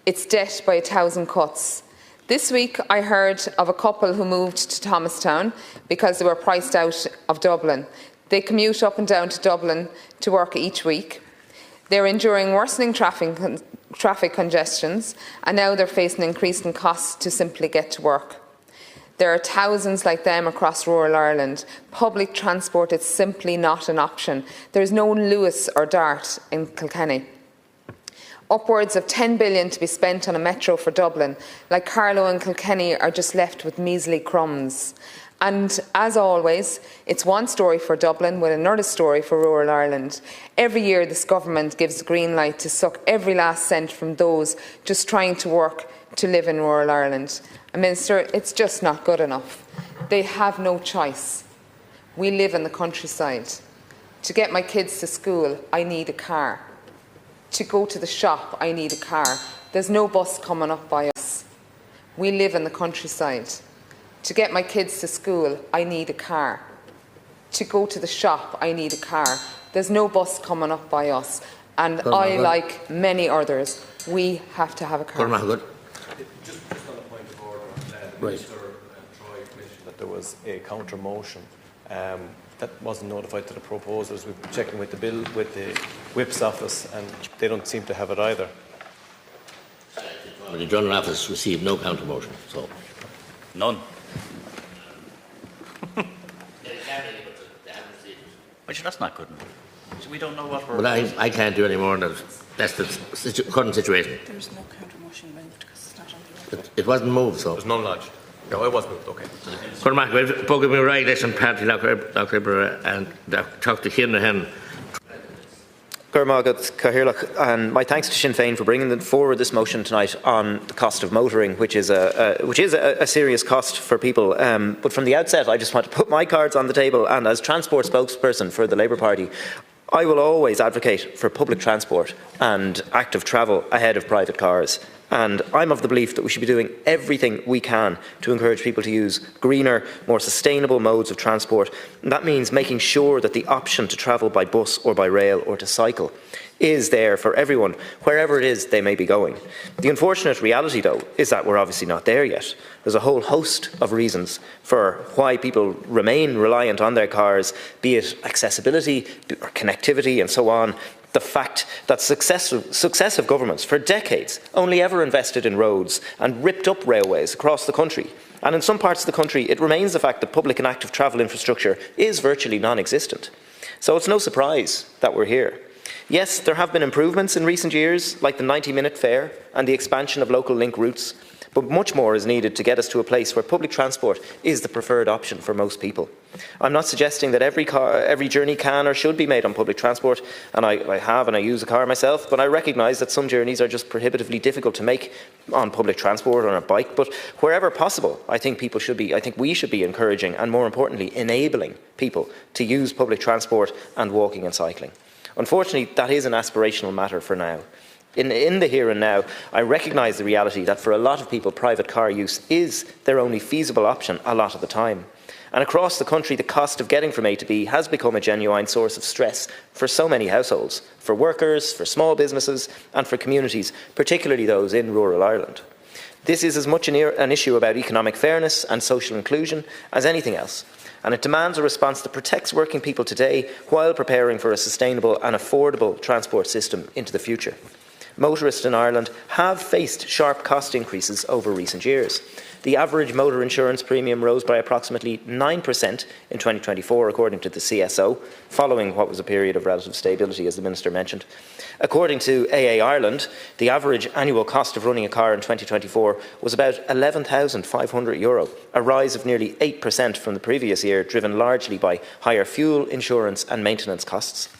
It's debt by 1,000 cuts. This week I heard of a couple who moved to Thomastown because they were priced out of Dublin. They commute up and down to Dublin to work each week. They're enduring worsening traffic congestions, and now they're facing increasing costs to simply get to work. There are thousands like them across rural Ireland. Public transport is simply not an option. There is no Lewis or Dart in Kilkenny. Upwards of 10 billion to be spent on a metro for Dublin, like Carlow and Kilkenny are just left with measly crumbs. And as always, it's one story for Dublin with another story for rural Ireland. Every year this government gives the green light to suck every last cent from those just trying to work to live in rural Ireland. And Minister, it's just not good enough. They have no choice. We live in the countryside. To get my kids to school, I need a car. To go to the shop, I need a car. There's no bus coming up by us. We live in the countryside. To get my kids to school, I need a car. To go to the shop, I need a car. There's no bus coming up by us. And I, like many others, we have to have a car. Just on a point of order, the Minister and Troy mentioned that there was a counter motion that wasn't notified to the proposers. We've been checking with the Whip's office, and they don't seem to have it either. The General Office received no counter motion, so None. Well, that's not good enough. So we don't know what we're... But I can't do any more than that. That's the current situation. There's no counter motion moved because it's not on the record. It wasn't moved, so. There's none lodged. No, it was moved, okay. Cormac, we've spoken with Regulation Party, and talked to Kiernan. And my thanks to Sinn Féin for bringing forward this motion tonight on the cost of motoring, which is a serious cost for people. But from the outset, I just want to put my cards on the table, and as transport spokesperson for the Labour Party, I will always advocate for public transport and active travel ahead of private cars. And I'm of the belief that we should be doing everything we can to encourage people to use greener, more sustainable modes of transport. And that means making sure that the option to travel by bus or by rail or to cycle is there for everyone, wherever it is they may be going. The unfortunate reality, though, is that we're obviously not there yet. There's a whole host of reasons for why people remain reliant on their cars, be it accessibility or connectivity and so on. The fact that successive governments for decades only ever invested in roads and ripped up railways across the country. And in some parts of the country, it remains the fact that public and active travel infrastructure is virtually non-existent. So it's no surprise that we're here. Yes, there have been improvements in recent years, like the 90-minute fare and the expansion of local link routes, but much more is needed to get us to a place where public transport is the preferred option for most people. I'm not suggesting that every journey can or should be made on public transport, and I have and I use a car myself, but I recognise that some journeys are just prohibitively difficult to make on public transport or on a bike. But wherever possible, I think we should be encouraging and, more importantly, enabling people to use public transport and walking and cycling. Unfortunately, that is an aspirational matter for now. In the here and now, I recognise the reality that for a lot of people, private car use is their only feasible option a lot of the time. And across the country, the cost of getting from A to B has become a genuine source of stress for so many households, for workers, for small businesses and for communities, particularly those in rural Ireland. This is as much an issue about economic fairness and social inclusion as anything else, and it demands a response that protects working people today while preparing for a sustainable and affordable transport system into the future. Motorists in Ireland have faced sharp cost increases over recent years. The average motor insurance premium rose by approximately 9% in 2024, according to the CSO, following what was a period of relative stability, as the Minister mentioned. According to AA Ireland, the average annual cost of running a car in 2024 was about €11,500, a rise of nearly 8% from the previous year, driven largely by higher fuel, insurance and maintenance costs.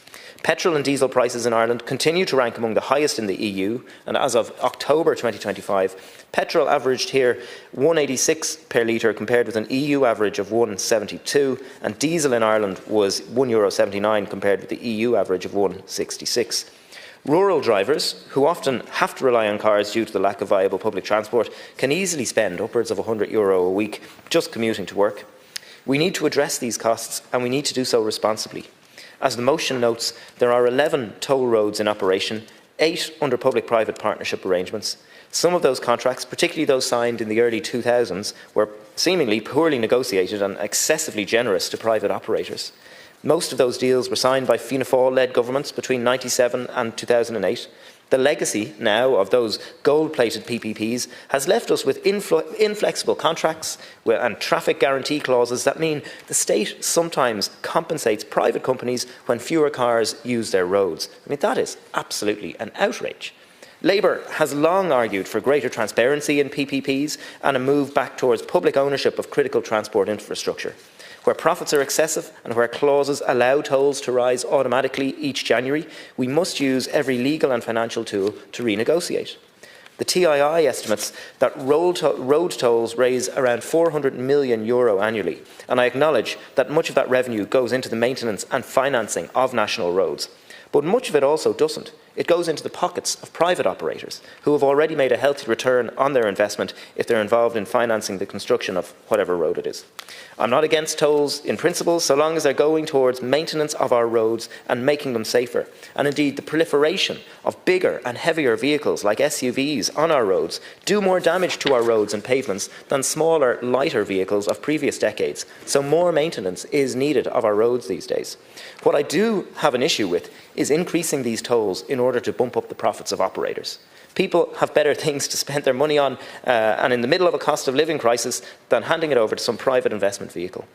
Petrol and diesel prices in Ireland continue to rank among the highest in the EU, and as of October 2025, petrol averaged here €1.86 per litre compared with an EU average of €1.72, and diesel in Ireland was €1.79 compared with the EU average of €1.66. Rural drivers, who often have to rely on cars due to the lack of viable public transport, can easily spend upwards of €100 a week just commuting to work. We need to address these costs, and we need to do so responsibly. As the motion notes, there are 11 toll roads in operation, 8 under public-private partnership arrangements. Some of those contracts, particularly those signed in the early 2000s, were seemingly poorly negotiated and excessively generous to private operators. Most of those deals were signed by Fianna Fáil-led governments between 1997 and 2008. The legacy now of those gold-plated PPPs has left us with inflexible contracts and traffic guarantee clauses that mean the state sometimes compensates private companies when fewer cars use their roads. I mean, that is absolutely an outrage. Labour has long argued for greater transparency in PPPs and a move back towards public ownership of critical transport infrastructure. Where profits are excessive and where clauses allow tolls to rise automatically each January, we must use every legal and financial tool to renegotiate. The TII estimates that road tolls raise around €400 million annually, and I acknowledge that much of that revenue goes into the maintenance and financing of national roads. But much of it also doesn't. It goes into the pockets of private operators who have already made a healthy return on their investment if they're involved in financing the construction of whatever road it is. I'm not against tolls in principle, so long as they're going towards maintenance of our roads and making them safer. And indeed, the proliferation of bigger and heavier vehicles like SUVs on our roads do more damage to our roads and pavements than smaller, lighter vehicles of previous decades. So more maintenance is needed of our roads these days. What I do have an issue with is increasing these tolls in order to bump up the profits of operators. People have better things to spend their money on and in the middle of a cost of living crisis than handing it over to some private investment vehicle.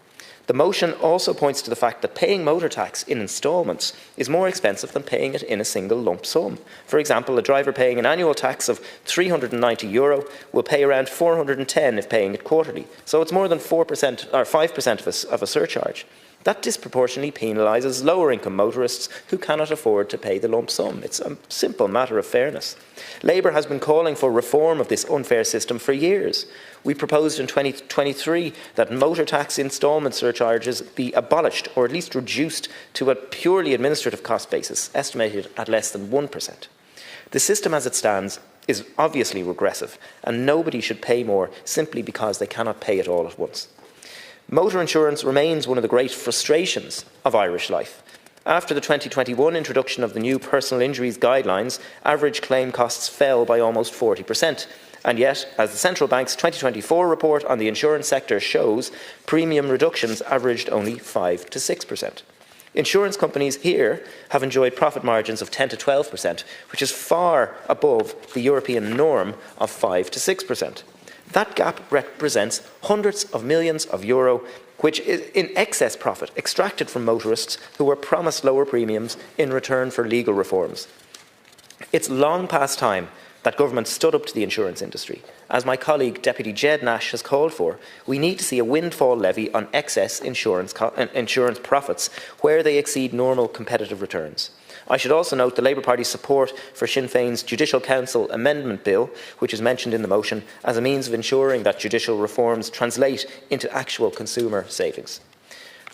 The motion also points to the fact that paying motor tax in instalments is more expensive than paying it in a single lump sum. For example, a driver paying an annual tax of €390 will pay around €410 if paying it quarterly. So it's more than 4% or 5% of a surcharge. That disproportionately penalises lower-income motorists who cannot afford to pay the lump sum. It's a simple matter of fairness. Labour has been calling for reform of this unfair system for years. We proposed in 2023 that motor tax instalment surcharges be abolished or at least reduced to a purely administrative cost basis, estimated at less than 1%. The system as it stands is obviously regressive, and nobody should pay more simply because they cannot pay it all at once. Motor insurance remains one of the great frustrations of Irish life. After the 2021 introduction of the new personal injuries guidelines, average claim costs fell by almost 40%. And yet, as the Central Bank's 2024 report on the insurance sector shows, premium reductions averaged only 5 to 6%. Insurance companies here have enjoyed profit margins of 10 to 12%, which is far above the European norm of 5 to 6%. That gap represents hundreds of millions of euro, which is in excess profit extracted from motorists who were promised lower premiums in return for legal reforms. It's long past time that government stood up to the insurance industry. As my colleague Deputy Jed Nash has called for, we need to see a windfall levy on excess insurance profits where they exceed normal competitive returns. I should also note the Labour Party's support for Sinn Féin's Judicial Council Amendment Bill, which is mentioned in the motion, as a means of ensuring that judicial reforms translate into actual consumer savings.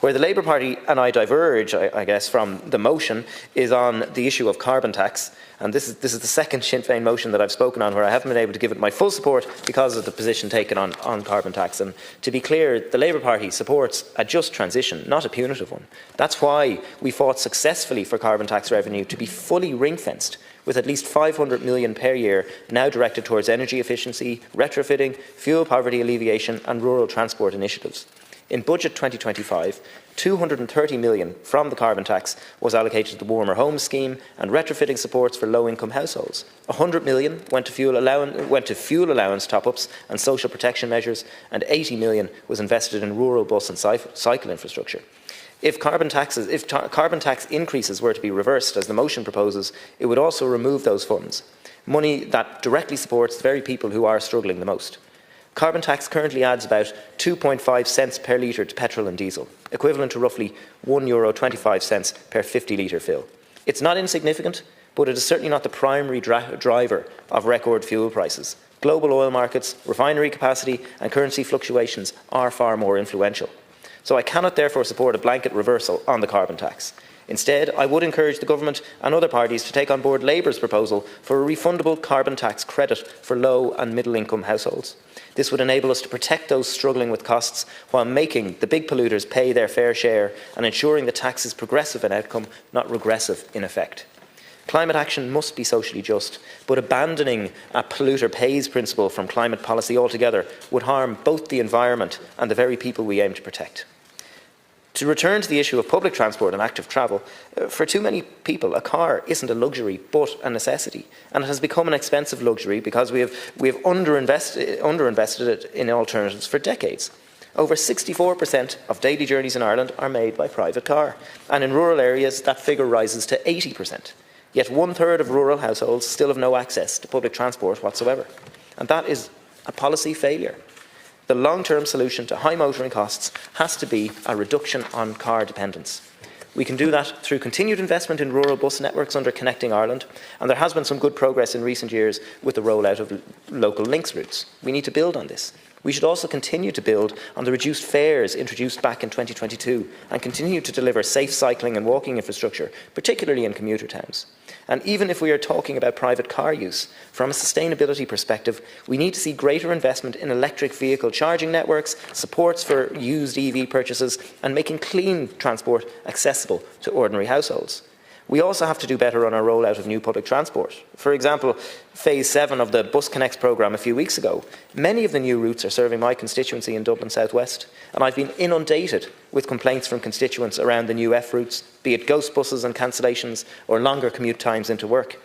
Where the Labour Party and I diverge, I guess, from the motion is on the issue of carbon tax. And this is the second Sinn Féin motion that I've spoken on where I haven't been able to give it my full support because of the position taken on carbon tax. And to be clear, the Labour Party supports a just transition, not a punitive one. That's why we fought successfully for carbon tax revenue to be fully ring-fenced, with at least 500 million per year now directed towards energy efficiency, retrofitting, fuel poverty alleviation and rural transport initiatives. In Budget 2025, 230 million from the carbon tax was allocated to the Warmer Homes Scheme and retrofitting supports for low-income households. 100 million went to fuel allowance top-ups and social protection measures, and 80 million was invested in rural bus and cycle infrastructure. If carbon tax increases were to be reversed, as the motion proposes, it would also remove those funds, money that directly supports the very people who are struggling the most. Carbon tax currently adds about 2.5 cents per litre to petrol and diesel, equivalent to roughly €1.25 per 50-litre fill. It's not insignificant, but it is certainly not the primary driver of record fuel prices. Global oil markets, refinery capacity and currency fluctuations are far more influential. So I cannot therefore support a blanket reversal on the carbon tax. Instead, I would encourage the Government and other parties to take on board Labour's proposal for a refundable carbon tax credit for low and middle income households. This would enable us to protect those struggling with costs while making the big polluters pay their fair share and ensuring the tax is progressive in outcome, not regressive in effect. Climate action must be socially just, but abandoning a polluter pays principle from climate policy altogether would harm both the environment and the very people we aim to protect. To return to the issue of public transport and active travel, for too many people, a car isn't a luxury but a necessity, and it has become an expensive luxury because we have underinvested it in alternatives for decades. Over 64% of daily journeys in Ireland are made by private car, and in rural areas that figure rises to 80%. Yet 1/3 of rural households still have no access to public transport whatsoever, and that is a policy failure. The long-term solution to high motoring costs has to be a reduction on car dependence. We can do that through continued investment in rural bus networks under Connecting Ireland, and there has been some good progress in recent years with the rollout of local links routes. We need to build on this. We should also continue to build on the reduced fares introduced back in 2022 and continue to deliver safe cycling and walking infrastructure, particularly in commuter towns. And even if we are talking about private car use, from a sustainability perspective, we need to see greater investment in electric vehicle charging networks, supports for used EV purchases, and making clean transport accessible to ordinary households. We also have to do better on our rollout of new public transport. For example, Phase 7 of the Bus Connects programme a few weeks ago, many of the new routes are serving my constituency in Dublin South West, and I've been inundated with complaints from constituents around the new F routes, be it ghost buses and cancellations or longer commute times into work.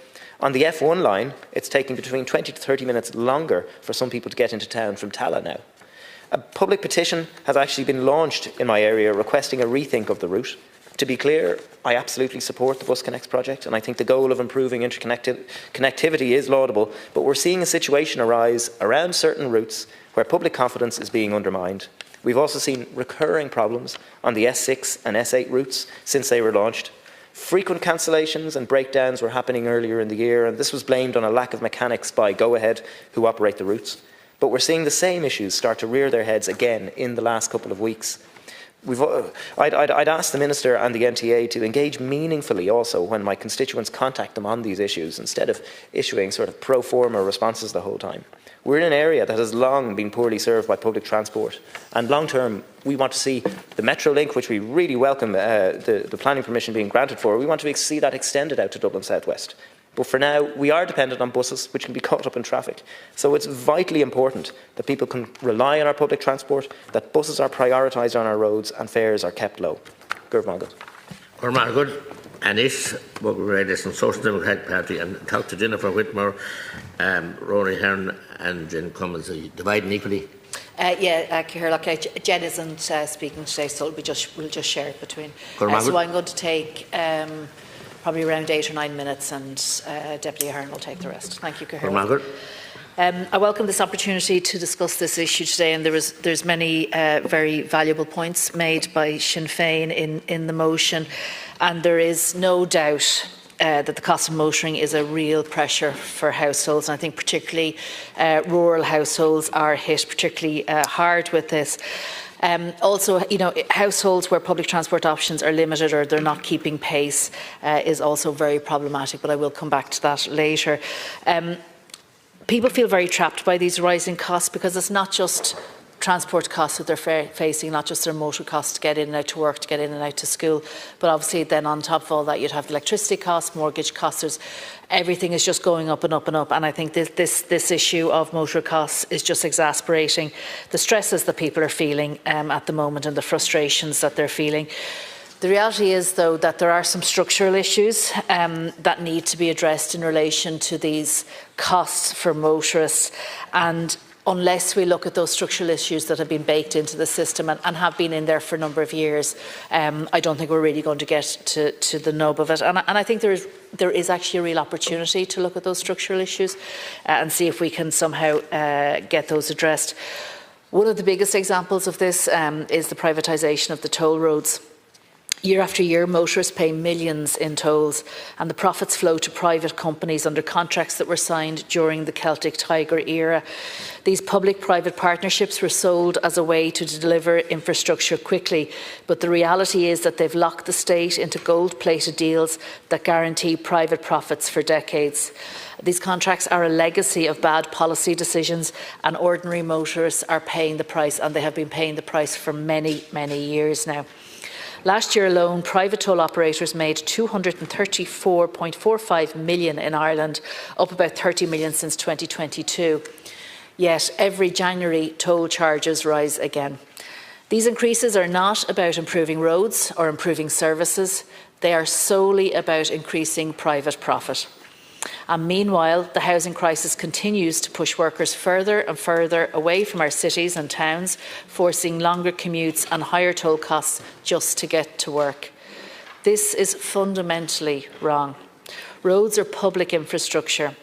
On the F1 line, it's taking between 20 to 30 minutes longer for some people to get into town from Tallaght now. A public petition has actually been launched in my area requesting a rethink of the route. To be clear, I absolutely support the Bus Connects project, and I think the goal of improving connectivity is laudable, but we're seeing a situation arise around certain routes where public confidence is being undermined. We've also seen recurring problems on the S6 and S8 routes since they were launched. Frequent cancellations and breakdowns were happening earlier in the year, and this was blamed on a lack of mechanics by Go Ahead, who operate the routes. But we're seeing the same issues start to rear their heads again in the last couple of weeks. I'd ask the Minister and the NTA to engage meaningfully also when my constituents contact them on these issues, instead of issuing sort of pro forma responses the whole time. We're in an area that has long been poorly served by public transport, and long term we want to see the Metro Link, which we really welcome the planning permission being granted for, we want to see that extended out to Dublin South West. But for now, we are dependent on buses, which can be caught up in traffic. So it's vitally important that people can rely on our public transport, that buses are prioritised on our roads and fares are kept low. Gurmagad. Gurmagad. Anish, Buggeradis and Social Democratic Party, and talk to Jennifer Whitmore, Rory Hearn and Jen Cummins. Dividing equally. Jen isn't speaking today, so we'll just share it between. So I'm going to take probably around 8 or 9 minutes, and Deputy Ahern will take the rest. Thank you, Cahir. I welcome this opportunity to discuss this issue today, and there's many very valuable points made by Sinn Féin in the motion, and there is no doubt that the cost of motoring is a real pressure for households, and I think particularly rural households are hit particularly hard with this. Also, households where public transport options are limited or they're not keeping pace is also very problematic, but I will come back to that later. People feel very trapped by these rising costs because it's not just transport costs that they're facing, not just their motor costs to get in and out to work, to get in and out to school, but obviously then on top of all that you'd have electricity costs, mortgage costs, everything is just going up and up and up, and I think this issue of motor costs is just exasperating the stresses that people are feeling at the moment and the frustrations that they're feeling. The reality is, though, that there are some structural issues that need to be addressed in relation to these costs for motorists, and unless we look at those structural issues that have been baked into the system and have been in there for a number of years, I don't think we're really going to get to the nub of it. And I think there is actually a real opportunity to look at those structural issues and see if we can somehow get those addressed. One of the biggest examples of this is the privatisation of the toll roads. Year after year, motorists pay millions in tolls, and the profits flow to private companies under contracts that were signed during the Celtic Tiger era. These public-private partnerships were sold as a way to deliver infrastructure quickly, but the reality is that they've locked the state into gold-plated deals that guarantee private profits for decades. These contracts are a legacy of bad policy decisions, and ordinary motorists are paying the price, and they have been paying the price for many, many years now. Last year alone, private toll operators made €234.45 million in Ireland, up about 30 million since 2022. Yet every January, toll charges rise again. These increases are not about improving roads or improving services. They are solely about increasing private profit. And meanwhile, the housing crisis continues to push workers further and further away from our cities and towns, forcing longer commutes and higher toll costs just to get to work. This is fundamentally wrong. Roads are public infrastructure.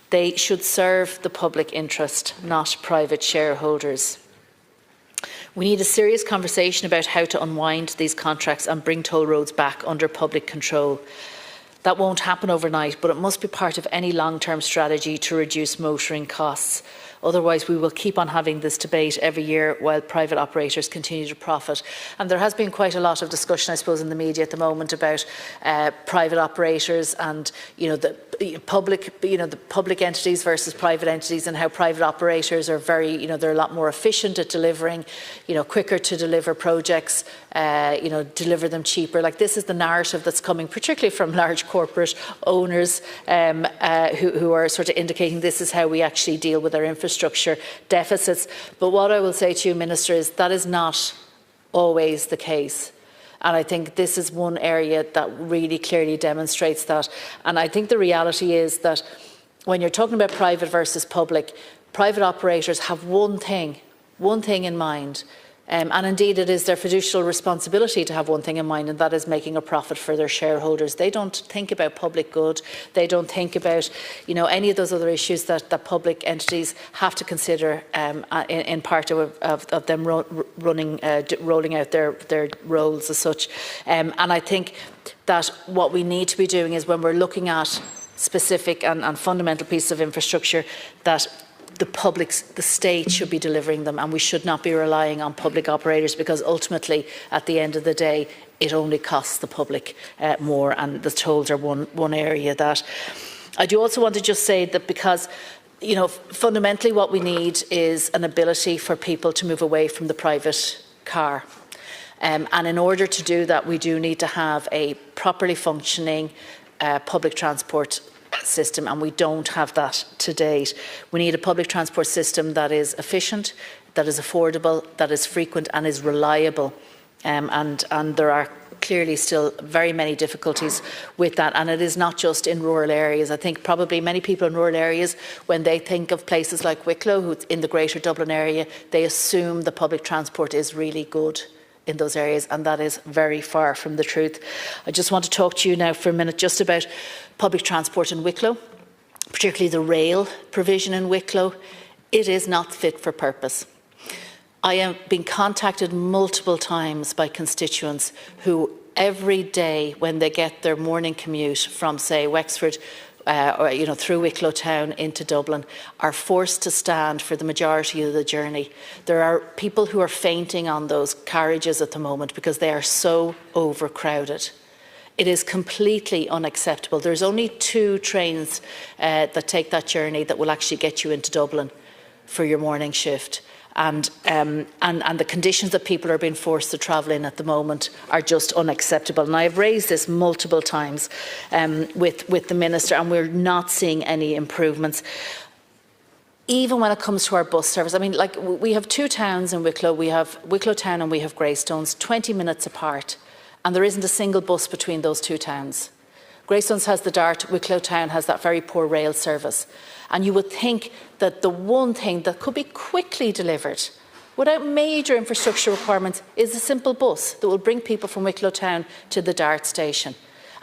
They should serve the public interest, not private shareholders. We need a serious conversation about how to unwind these contracts and bring toll roads back under public control. That won't happen overnight, but it must be part of any long-term strategy to reduce motoring costs. Otherwise, we will keep on having this debate every year while private operators continue to profit. And there has been quite a lot of discussion, I suppose, in the media at the moment about private operators and, the public entities versus private entities, and how private operators are they're a lot more efficient at delivering, quicker to deliver projects, deliver them cheaper. Like, this is the narrative that's coming, particularly from large corporate owners who are sort of indicating this is how we actually deal with our infrastructure deficits. But what I will say to you, Minister, is that is not always the case. And I think this is one area that really clearly demonstrates that. And I think the reality is that when you're talking about private versus public, private operators have one thing in mind. And indeed, it is their fiducial responsibility to have one thing in mind, and that is making a profit for their shareholders. They don't think about public good. They don't think about, any of those other issues that public entities have to consider in part of them rolling out their roles as such. And I think that what we need to be doing is, when we're looking at specific and fundamental pieces of infrastructure, that the state should be delivering them, and we should not be relying on public operators, because ultimately, at the end of the day, it only costs the public more, and the tolls are one area that. I do also want to just say that, because fundamentally what we need is an ability for people to move away from the private car. And in order to do that, we do need to have a properly functioning public transport system, and we don't have that to date. We need a public transport system that is efficient, that is affordable, that is frequent and is reliable. And there are clearly still very many difficulties with that, and it is not just in rural areas. I think probably many people in rural areas, when they think of places like Wicklow, who's in the Greater Dublin area, they assume the public transport is really good in those areas, and that is very far from the truth. I just want to talk to you now for a minute just about public transport in Wicklow, particularly the rail provision in Wicklow. It is not fit for purpose. I have been contacted multiple times by constituents who every day, when they get their morning commute from, say, Wexford or through Wicklow town into Dublin, are forced to stand for the majority of the journey. There are people who are fainting on those carriages at the moment because they are so overcrowded. It is completely unacceptable. There's only 2 trains that take that journey that will actually get you into Dublin for your morning shift. And the conditions that people are being forced to travel in at the moment are just unacceptable. And I have raised this multiple times with the Minister, and we're not seeing any improvements. Even when it comes to our bus service, I mean, like, we have 2 towns in Wicklow. We have Wicklow town and we have Greystones, 20 minutes apart, and there isn't a single bus between those 2 towns. Greystones has the DART, Wicklow town has that very poor rail service. And you would think that the one thing that could be quickly delivered without major infrastructure requirements is a simple bus that will bring people from Wicklow town to the DART station.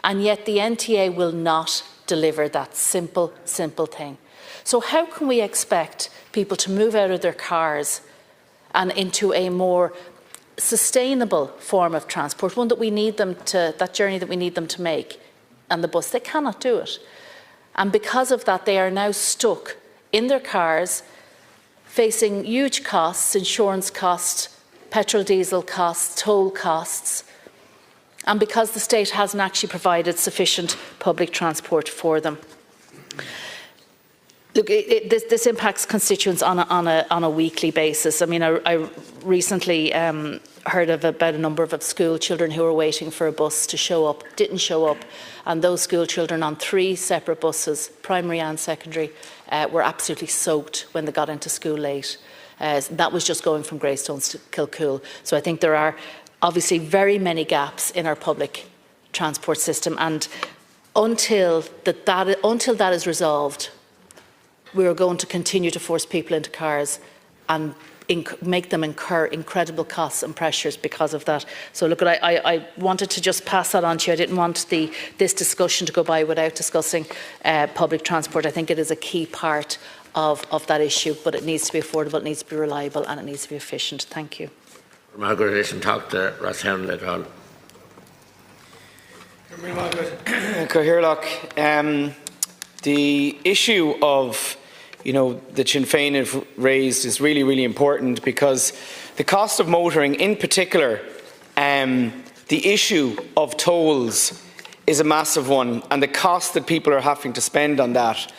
And yet the NTA will not deliver that simple thing. So how can we expect people to move out of their cars and into a more sustainable form of transport, one that we need them to, that journey that we need them to make, and the bus, they cannot do it. And because of that, they are now stuck in their cars, facing huge costs, insurance costs, petrol, diesel costs, toll costs, and because the state hasn't actually provided sufficient public transport for them. Look, this impacts constituents on a weekly basis. I mean, I recently heard about a number of school children who were waiting for a bus to show up, didn't show up, and those school children on 3 separate buses, primary and secondary, were absolutely soaked when they got into school late. That was just going from Greystones to Kilcool. So I think there are obviously very many gaps in our public transport system, and until that is resolved, we are going to continue to force people into cars and make them incur incredible costs and pressures because of that. So look, I wanted to just pass that on to you. I didn't want this discussion to go by without discussing public transport. I think it is a key part of that issue, but it needs to be affordable, it needs to be reliable, and it needs to be efficient. Thank you. Margaret, listen, talk to Ross Hearn et al. The issue of that Sinn Féin have raised is really, really important, because the cost of motoring in particular, the issue of tolls is a massive one, and the cost that people are having to spend on that.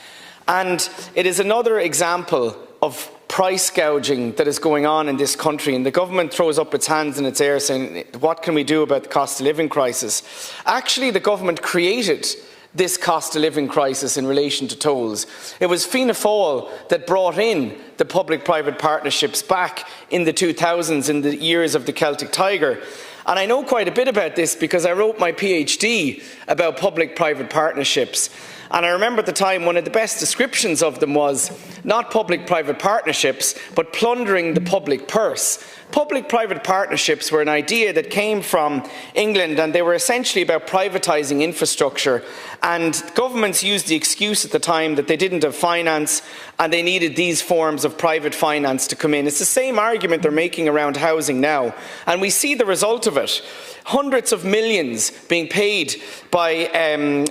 And it is another example of price gouging that is going on in this country, and the government throws up its hands in its air saying, what can we do about the cost of living crisis? Actually, the government created this cost of living crisis in relation to tolls. It was Fianna Fáil that brought in the public-private partnerships back in the 2000s, in the years of the Celtic Tiger. And I know quite a bit about this because I wrote my PhD about public-private partnerships. And I remember at the time one of the best descriptions of them was not public-private partnerships, but plundering the public purse. Public-private partnerships were an idea that came from England, and they were essentially about privatising infrastructure. And governments used the excuse at the time that they didn't have finance and they needed these forms of private finance to come in. It's the same argument they're making around housing now, and we see the result of it. Hundreds of millions being paid by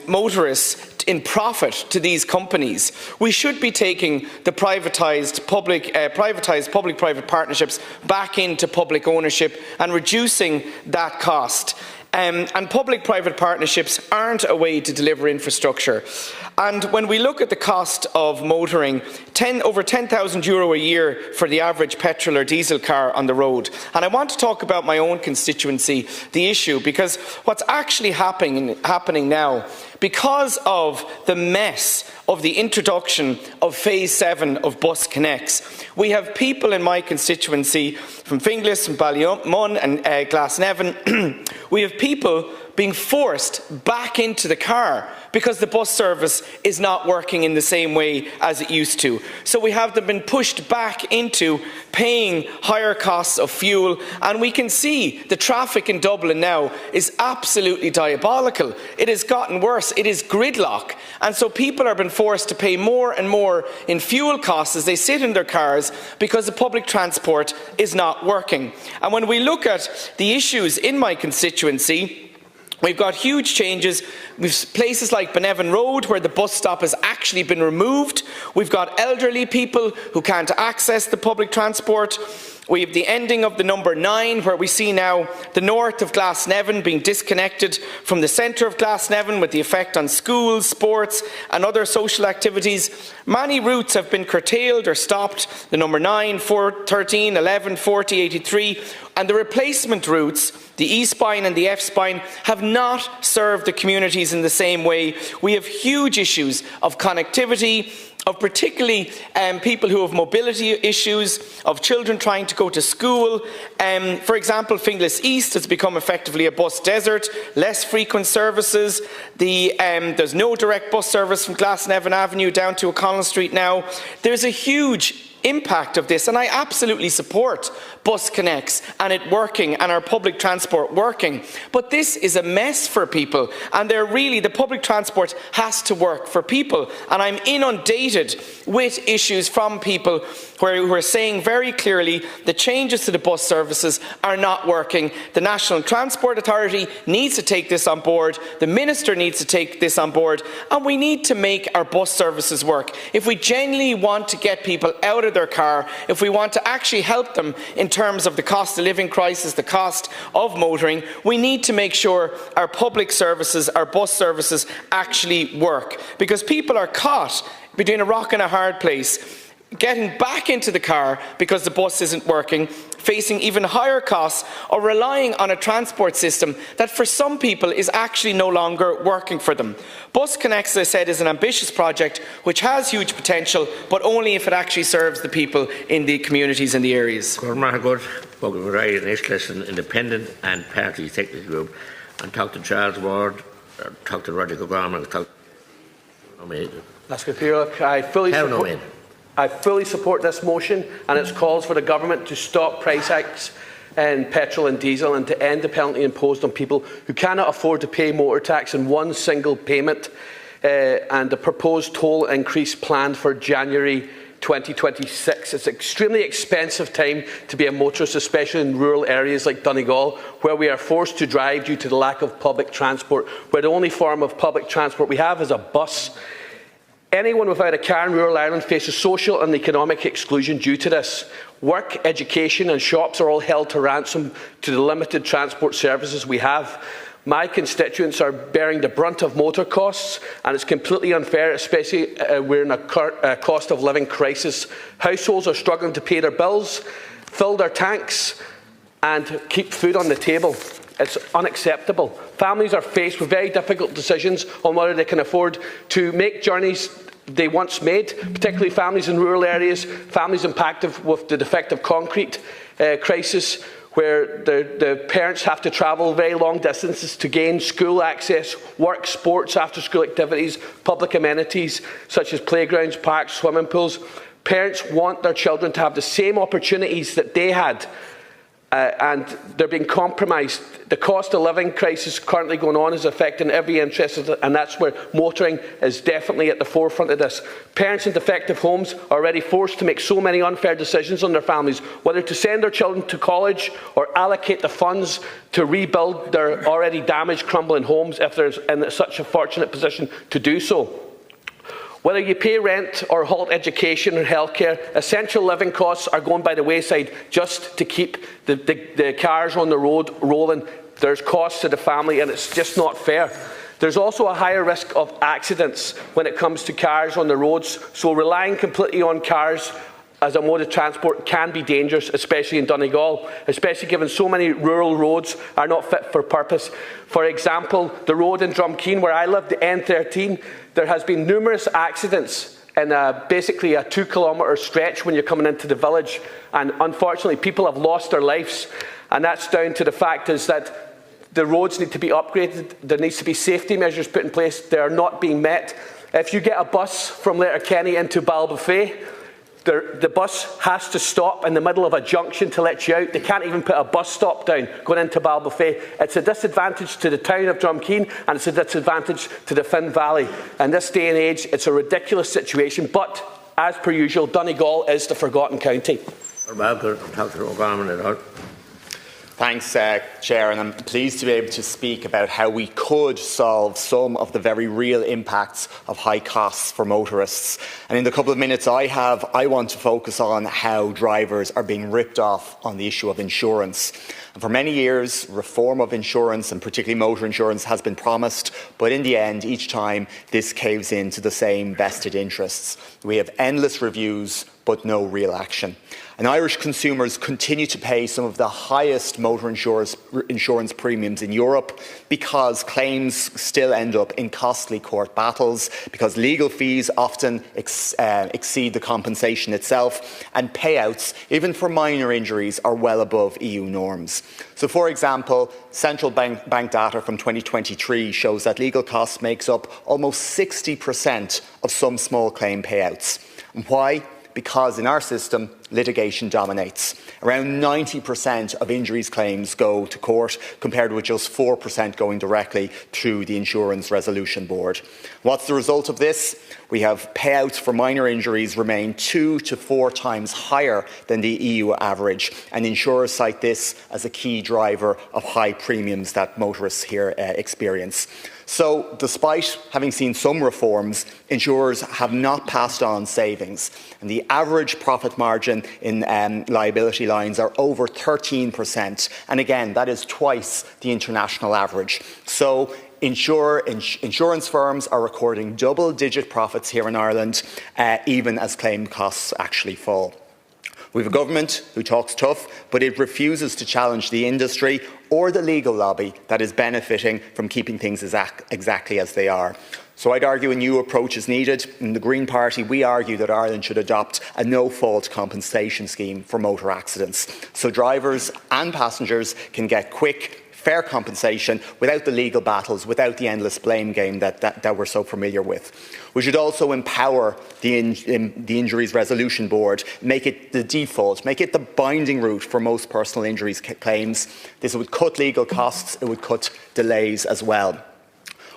motorists in profit to these companies. We should be taking the privatised public-private partnerships back into public ownership and reducing that cost. And public-private partnerships aren't a way to deliver infrastructure. And when we look at the cost of motoring, over €10,000 a year for the average petrol or diesel car on the road. And I want to talk about my own constituency, the issue, because what's actually happening now, because of the mess of the introduction of Phase 7 of Bus Connects, we have people in my constituency from Finglas and Ballymun and Glasnevin, we have people being forced back into the car because the bus service is not working in the same way as it used to. So we have them been pushed back into paying higher costs of fuel, and we can see the traffic in Dublin now is absolutely diabolical. It has gotten worse. It is gridlock, and so people are being forced to pay more and more in fuel costs as they sit in their cars because the public transport is not working. And when we look at the issues in my constituency, we've got huge changes. We've places like Benevan Road where the bus stop has actually been removed. We've got elderly people who can't access the public transport. We have the ending of the number 9, where we see now the north of Glasnevin being disconnected from the centre of Glasnevin, with the effect on schools, sports and other social activities. Many routes have been curtailed or stopped, the number 9, 4, 13, 11, 40, 83, and the replacement routes, the E-spine and the F-spine, have not served the communities in the same way. We have huge issues of connectivity, of particularly people who have mobility issues, of children trying to go to school. For example, Finglas East has become effectively a bus desert, less frequent services. There's no direct bus service from Glasnevin Avenue down to O'Connell Street now. There's a huge impact of this, and I absolutely support Bus Connects and it working and our public transport working, but this is a mess for people, and the public transport has to work for people, and I'm inundated with issues from people who are saying very clearly the changes to the bus services are not working. The National Transport Authority needs to take this on board, the Minister needs to take this on board, and we need to make our bus services work. If we genuinely want to get people out of their car, if we want to actually help them in terms of the cost of living crisis, the cost of motoring, we need to make sure our public services, our bus services actually work, because people are caught between a rock and a hard place, getting back into the car because the bus isn't working, facing even higher costs, or relying on a transport system that for some people is actually no longer working for them. Bus Connects, as I said, is an ambitious project which has huge potential, but only if it actually serves the people in the communities and the areas. Independent and party technical group, and talk to Charles Ward, talk to Roddy Garman, talk to I fully support this motion and its calls for the government to stop price hikes in petrol and diesel and to end the penalty imposed on people who cannot afford to pay motor tax in one single payment, and the proposed toll increase planned for January 2026. It's an extremely expensive time to be a motorist, especially in rural areas like Donegal, where we are forced to drive due to the lack of public transport, where the only form of public transport we have is a bus. Anyone without a car in rural Ireland faces social and economic exclusion due to this. Work, education and shops are all held to ransom to the limited transport services we have. My constituents are bearing the brunt of motor costs, and it's completely unfair, especially we're in a cost of living crisis. Households are struggling to pay their bills, fill their tanks and keep food on the table. It's unacceptable. Families are faced with very difficult decisions on whether they can afford to make journeys they once made, particularly families in rural areas, families impacted with the defective concrete crisis, where the parents have to travel very long distances to gain school access, work, sports, after-school activities, public amenities such as playgrounds, parks, swimming pools. Parents want their children to have the same opportunities that they had, and they're being compromised. The cost of living crisis currently going on is affecting every interest, and that's where motoring is definitely at the forefront of this. Parents in defective homes are already forced to make so many unfair decisions on their families, whether to send their children to college or allocate the funds to rebuild their already damaged, crumbling homes if they're in such a fortunate position to do so. Whether you pay rent or halt education or healthcare, essential living costs are going by the wayside just to keep the cars on the road rolling. There's costs to the family, and it's just not fair. There's also a higher risk of accidents when it comes to cars on the roads, so relying completely on cars as a mode of transport can be dangerous, especially in Donegal, especially given so many rural roads are not fit for purpose. For example, the road in Drumkeen, where I live, the N13, there has been numerous accidents in basically a 2-kilometre stretch when you're coming into the village, and unfortunately people have lost their lives, and that's down to the fact is that the roads need to be upgraded. There needs to be safety measures put in place. They are not being met. If you get a bus from Letterkenny into Ballbofey, the bus has to stop in the middle of a junction to let you out. They can't even put a bus stop down going into Ballbofey. It's a disadvantage to the town of Drumkeen, and it's a disadvantage to the Finn Valley. In this day and age, it's a ridiculous situation, but as per usual, Donegal is the forgotten county. Thanks, Chair, and I'm pleased to be able to speak about how we could solve some of the very real impacts of high costs for motorists. And in the couple of minutes I have, I want to focus on how drivers are being ripped off on the issue of insurance. And for many years, reform of insurance, and particularly motor insurance, has been promised, but in the end, each time, this caves into the same vested interests. We have endless reviews, but no real action. And Irish consumers continue to pay some of the highest motor insurance premiums in Europe because claims still end up in costly court battles, because legal fees often exceed the compensation itself, and payouts, even for minor injuries, are well above EU norms. So, for example, central bank data from 2023 shows that legal costs makes up almost 60% of some small claim payouts. And why? because in our system, litigation dominates. Around 90% of injuries claims go to court, compared with just 4% going directly through the Insurance Resolution Board. What's the result of this? We have payouts for minor injuries remain 2 to 4 times higher than the EU average, and insurers cite this as a key driver of high premiums that motorists here experience. So, despite having seen some reforms, insurers have not passed on savings, and the average profit margin in liability lines are over 13%, and again, that is twice the international average. So, insurance firms are recording double-digit profits here in Ireland, even as claim costs actually fall. We have a government who talks tough, but it refuses to challenge the industry or the legal lobby that is benefiting from keeping things exactly as they are. So I'd argue a new approach is needed. In the Green Party, we argue that Ireland should adopt a no-fault compensation scheme for motor accidents, so drivers and passengers can get quick, fair compensation without the legal battles, without the endless blame game that we're so familiar with. We should also empower the Injuries Resolution Board, make it the default, make it the binding route for most personal injuries claims. This would cut legal costs, it would cut delays as well.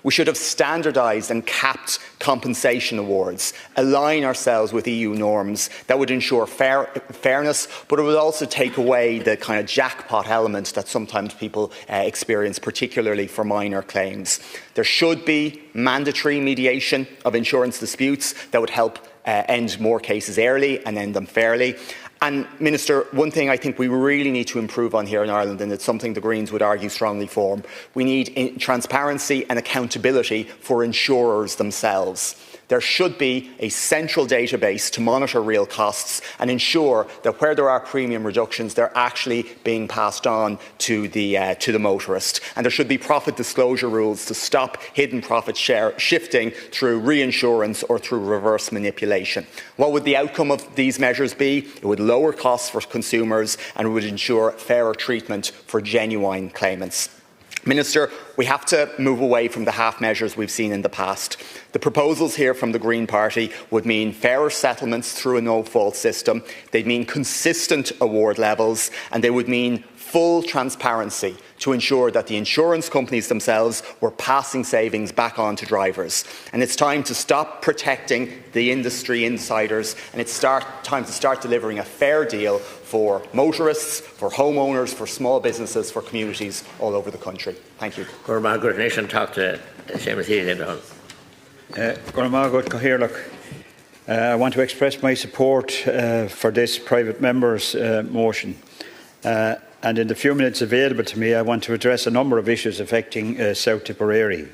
We should have standardised and capped compensation awards, align ourselves with EU norms that would ensure fairness, but it would also take away the kind of jackpot element that sometimes people experience, particularly for minor claims. There should be mandatory mediation of insurance disputes that would help end more cases early and end them fairly. And, Minister, one thing I think we really need to improve on here in Ireland, and it's something the Greens would argue strongly for, we need transparency and accountability for insurers themselves. There should be a central database to monitor real costs and ensure that where there are premium reductions, they're actually being passed on to the motorist. And there should be profit disclosure rules to stop hidden profit share shifting through reinsurance or through reverse manipulation. What would the outcome of these measures be? It would lower costs for consumers and would ensure fairer treatment for genuine claimants. Minister, we have to move away from the half measures we've seen in the past. The proposals here from the Green Party would mean fairer settlements through a no-fault system, they'd mean consistent award levels, and they would mean full transparency to ensure that the insurance companies themselves were passing savings back on to drivers. And it's time to stop protecting the industry insiders, and it's time to start delivering a fair deal for motorists, for homeowners, for small businesses, for communities all over the country. Thank you. I want to express my support for this private member's motion. And in the few minutes available to me, I want to address a number of issues affecting South Tipperary.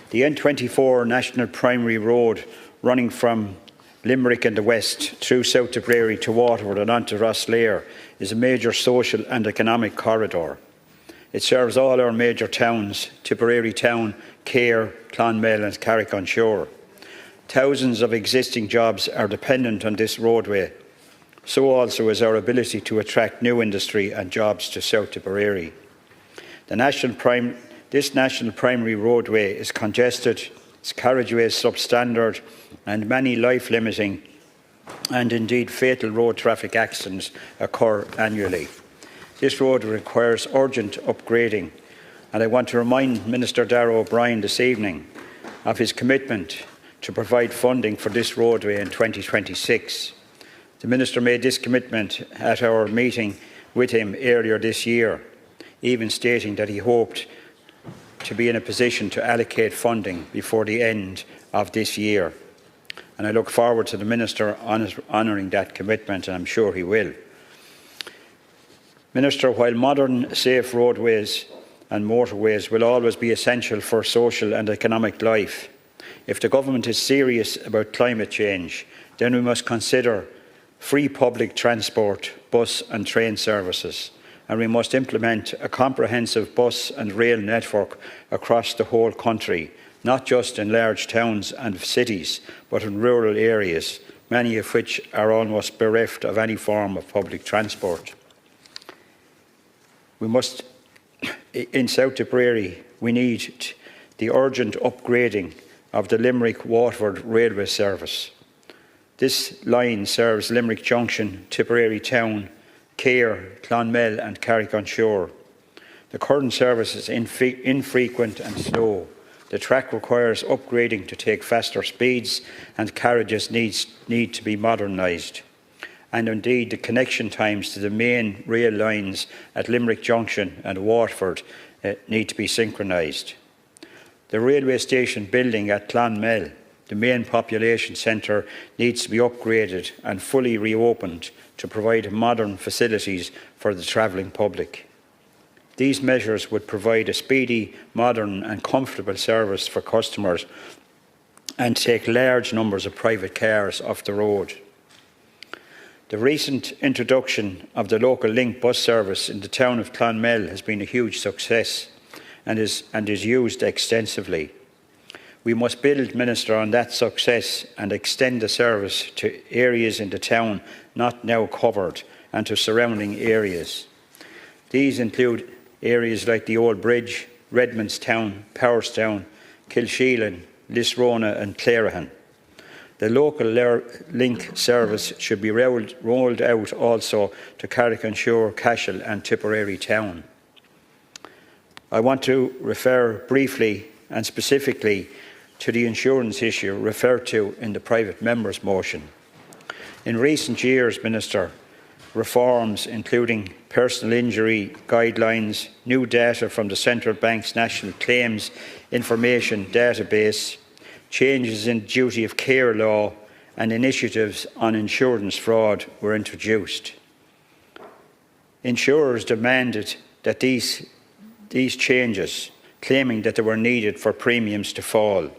The N24 National Primary Road running from Limerick in the west through South Tipperary to Waterford and onto Rosslare is a major social and economic corridor. It serves all our major towns, Tipperary Town, Cahir, Clonmel and Carrick-on-Shore. Thousands of existing jobs are dependent on this roadway. So also is our ability to attract new industry and jobs to South Tipperary. This national primary roadway is congested, its carriageway is substandard, and many life-limiting and indeed fatal road traffic accidents occur annually. This road requires urgent upgrading, and I want to remind Minister Darragh O'Brien this evening of his commitment to provide funding for this roadway in 2026. The Minister made this commitment at our meeting with him earlier this year, even stating that he hoped to be in a position to allocate funding before the end of this year. And I look forward to the Minister honouring that commitment, and I'm sure he will. Minister, while modern, safe roadways and motorways will always be essential for social and economic life, if the Government is serious about climate change, then we must consider free public transport, bus and train services, and we must implement a comprehensive bus and rail network across the whole country, not just in large towns and cities, but in rural areas, many of which are almost bereft of any form of public transport. In South Tipperary, we need the urgent upgrading of the Limerick-Waterford railway service. This line serves Limerick Junction, Tipperary Town, Cahir, Clonmel and Carrick-on-Shore. The current service is infrequent and slow. The track requires upgrading to take faster speeds and carriages need to be modernised. And indeed, the connection times to the main rail lines at Limerick Junction and Waterford need to be synchronised. The railway station building at Clonmel, the main population centre, needs to be upgraded and fully reopened to provide modern facilities for the travelling public. These measures would provide a speedy, modern and comfortable service for customers and take large numbers of private cars off the road. The recent introduction of the local link bus service in the town of Clonmel has been a huge success and is used extensively. We must build, Minister, on that success and extend the service to areas in the town not now covered and to surrounding areas. These include areas like the Old Bridge, Redmondstown, Powerstown, Kilsheelan, Lisrona and Clarehan. The local link service should be rolled out also to Carrick-on-Shore, Cashel and Tipperary Town. I want to refer briefly and specifically to the insurance issue referred to in the private member's motion. In recent years, Minister, reforms including personal injury guidelines, new data from the Central Bank's National Claims Information Database, changes in duty of care law and initiatives on insurance fraud were introduced. Insurers demanded that these changes, claiming that they were needed for premiums to fall.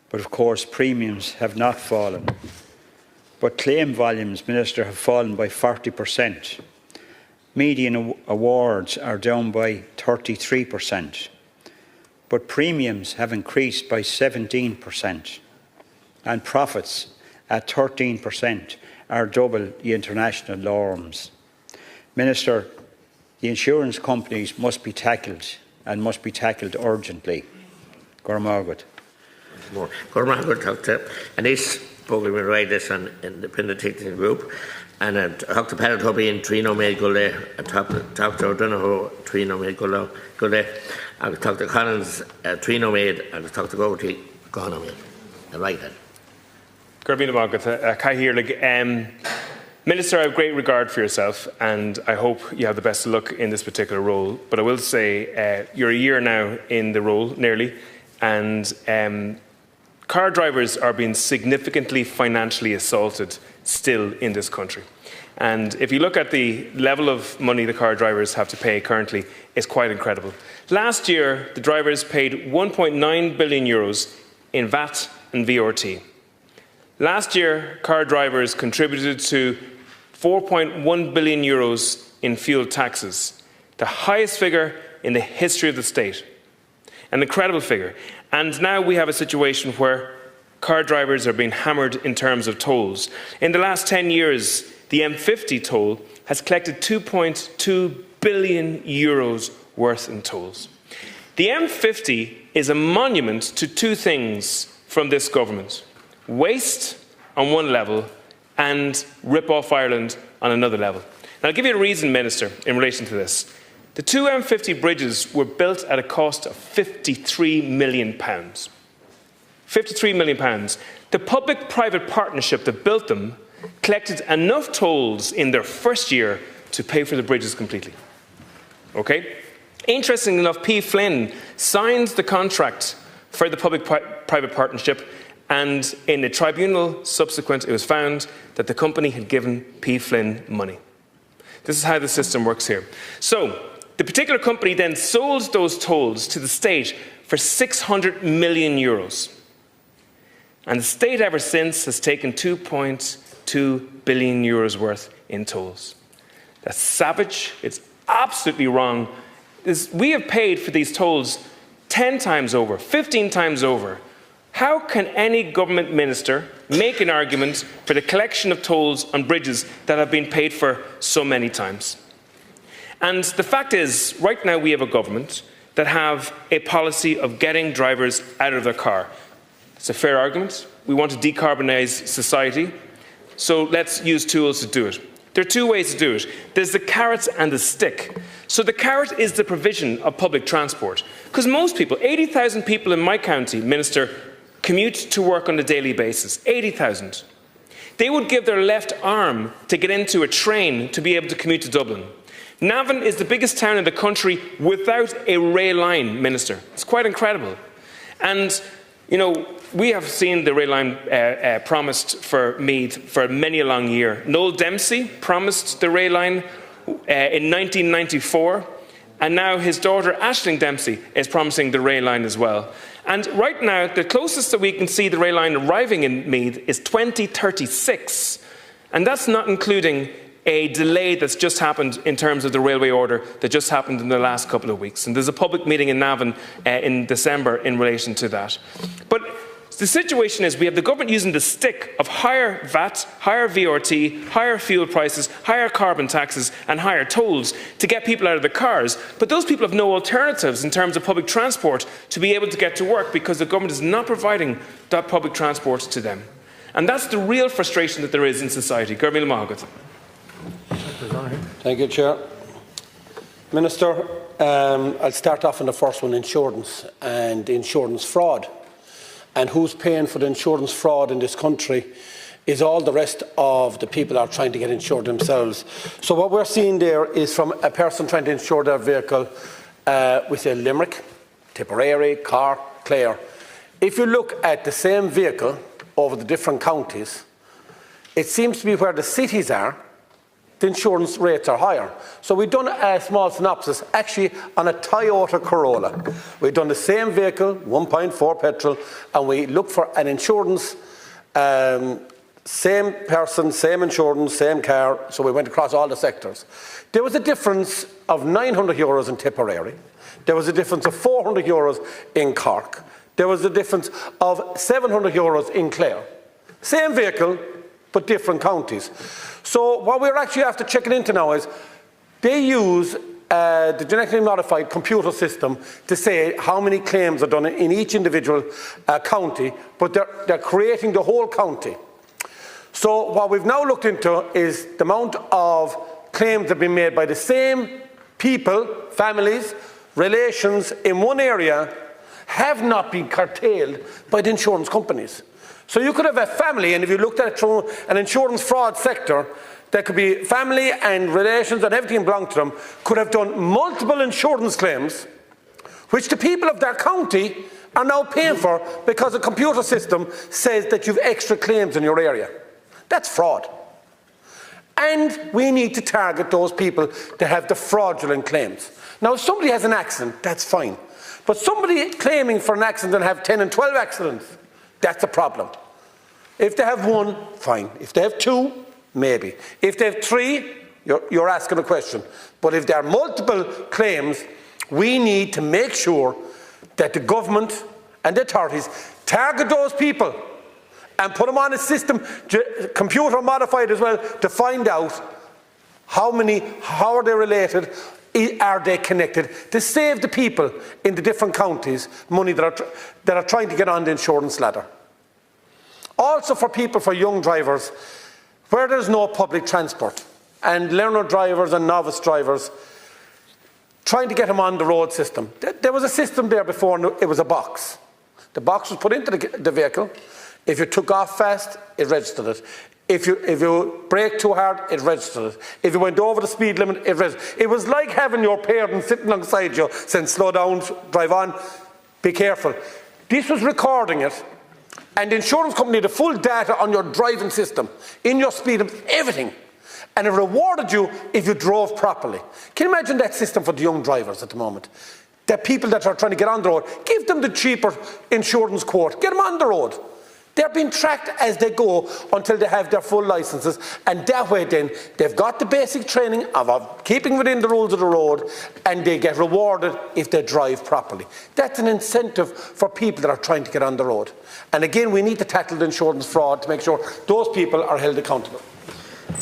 But of course, premiums have not fallen. But claim volumes, Minister, have fallen by 40%. Median awards are down by 33%. But premiums have increased by 17%. And profits at 13% are double the international norms. Minister, the insurance companies must be tackled and must be tackled urgently. Gormagat. Gormagat, and this program will write this on independent technical group. And I talked to Pat Hubby in Trino Maid Gully, I talked to O'Donoghue, Trino Maid Gully, I talked to Collins, Trino Maid, and I talked to Goverty, Ghana Maid. I write that. Garbina Margaret, Cahirirlig. Minister, I have great regard for yourself and I hope you have the best of luck in this particular role. But I will say you're a year now in the role, nearly, and car drivers are being significantly financially assaulted still in this country. And if you look at the level of money the car drivers have to pay currently, it's quite incredible. Last year, the drivers paid €1.9 billion in VAT and VRT. Last year, car drivers contributed to €4.1 billion in fuel taxes, the highest figure in the history of the state. An incredible figure. And now we have a situation where car drivers are being hammered in terms of tolls. In the last 10 years, the M50 toll has collected €2.2 billion worth in tolls. The M50 is a monument to two things from this government: waste on one level and rip off Ireland on another level. And I'll give you a reason, Minister, in relation to this. The two M50 bridges were built at a cost of £53 million. £53 million. The public-private partnership that built them collected enough tolls in their first year to pay for the bridges completely. Okay? Interestingly enough, P. Flynn signed the contract for the public-private partnership, and in the tribunal subsequent, it was found that the company had given P. Flynn money. This is how the system works here. So, the particular company then sold those tolls to the state for €600 million. And the state ever since has taken €2.2 billion worth in tolls. That's savage. It's absolutely wrong. We have paid for these tolls 10 times over, 15 times over. How can any government minister make an argument for the collection of tolls on bridges that have been paid for so many times? And the fact is, right now we have a government that have a policy of getting drivers out of their car. It's a fair argument. We want to decarbonise society, so let's use tools to do it. There are two ways to do it. There's the carrot and the stick. So the carrot is the provision of public transport. Because most people, 80,000 people in my county, Minister, commute to work on a daily basis. 80,000. They would give their left arm to get into a train to be able to commute to Dublin. Navan is the biggest town in the country without a rail line, Minister. It's quite incredible. And, you know, we have seen the rail line promised for Meath for many a long year. Noel Dempsey promised the rail line in 1994, and now his daughter Aisling Dempsey is promising the rail line as well. And right now, the closest that we can see the rail line arriving in Meath is 2036, and that's not including a delay that's just happened in terms of the railway order that just happened in the last couple of weeks. And there's a public meeting in Navan in December in relation to that. But the situation is we have the government using the stick of higher VAT, higher VRT, higher fuel prices, higher carbon taxes and higher tolls to get people out of the cars. But those people have no alternatives in terms of public transport to be able to get to work because the government is not providing that public transport to them. And that's the real frustration that there is in society. Gurmil Mahagat. Thank you, Chair. Minister, I'll start off on the first one, insurance and insurance fraud. And who's paying for the insurance fraud in this country is all the rest of the people are trying to get insured themselves. So what we're seeing there is from a person trying to insure their vehicle with a Limerick, Tipperary, Cork, Clare. If you look at the same vehicle over the different counties, it seems to be where the cities are, the insurance rates are higher. So we've done a small synopsis, actually on a Toyota Corolla. We've done the same vehicle, 1.4 petrol, and we looked for an insurance, same person, same insurance, same car, so we went across all the sectors. There was a difference of €900 in Tipperary. There was a difference of €400 in Cork. There was a difference of €700 in Clare. Same vehicle, but different counties. So what we're actually after checking into now is they use the genetically modified computer system to say how many claims are done in each individual county, but they're creating the whole county. So what we've now looked into is the amount of claims that have been made by the same people, families, relations in one area have not been curtailed by the insurance companies. So you could have a family, and if you looked at it through an insurance fraud sector, there could be family and relations and everything belonging to them could have done multiple insurance claims, which the people of their county are now paying for because a computer system says that you've extra claims in your area. That's fraud. And we need to target those people that have the fraudulent claims. Now, if somebody has an accident, that's fine. But somebody claiming for an accident and have 10 and 12 accidents, that's a problem. If they have one, fine. If they have two, maybe. If they have three, you're asking a question. But if there are multiple claims, we need to make sure that the government and the authorities target those people and put them on a system, computer modified as well, to find out how are they related, are they connected, to save the people in the different counties money that are trying to get on the insurance ladder. Also for young drivers, where there's no public transport, and learner drivers and novice drivers, trying to get them on the road system. There was a system there before, and it was a box. The box was put into the vehicle. If you took off fast, it registered it. If you brake too hard, it registered it. If you went over the speed limit, it registered it. It was like having your parents sitting alongside you saying, slow down, drive on, be careful. This was recording it, and the insurance company had the full data on your driving system, in your speed limit, everything. And it rewarded you if you drove properly. Can you imagine that system for the young drivers at the moment? The people that are trying to get on the road, give them the cheaper insurance quote, get them on the road. They're being tracked as they go until they have their full licences, and that way then they've got the basic training of keeping within the rules of the road, and they get rewarded if they drive properly. That's an incentive for people that are trying to get on the road. And again, we need to tackle the insurance fraud to make sure those people are held accountable.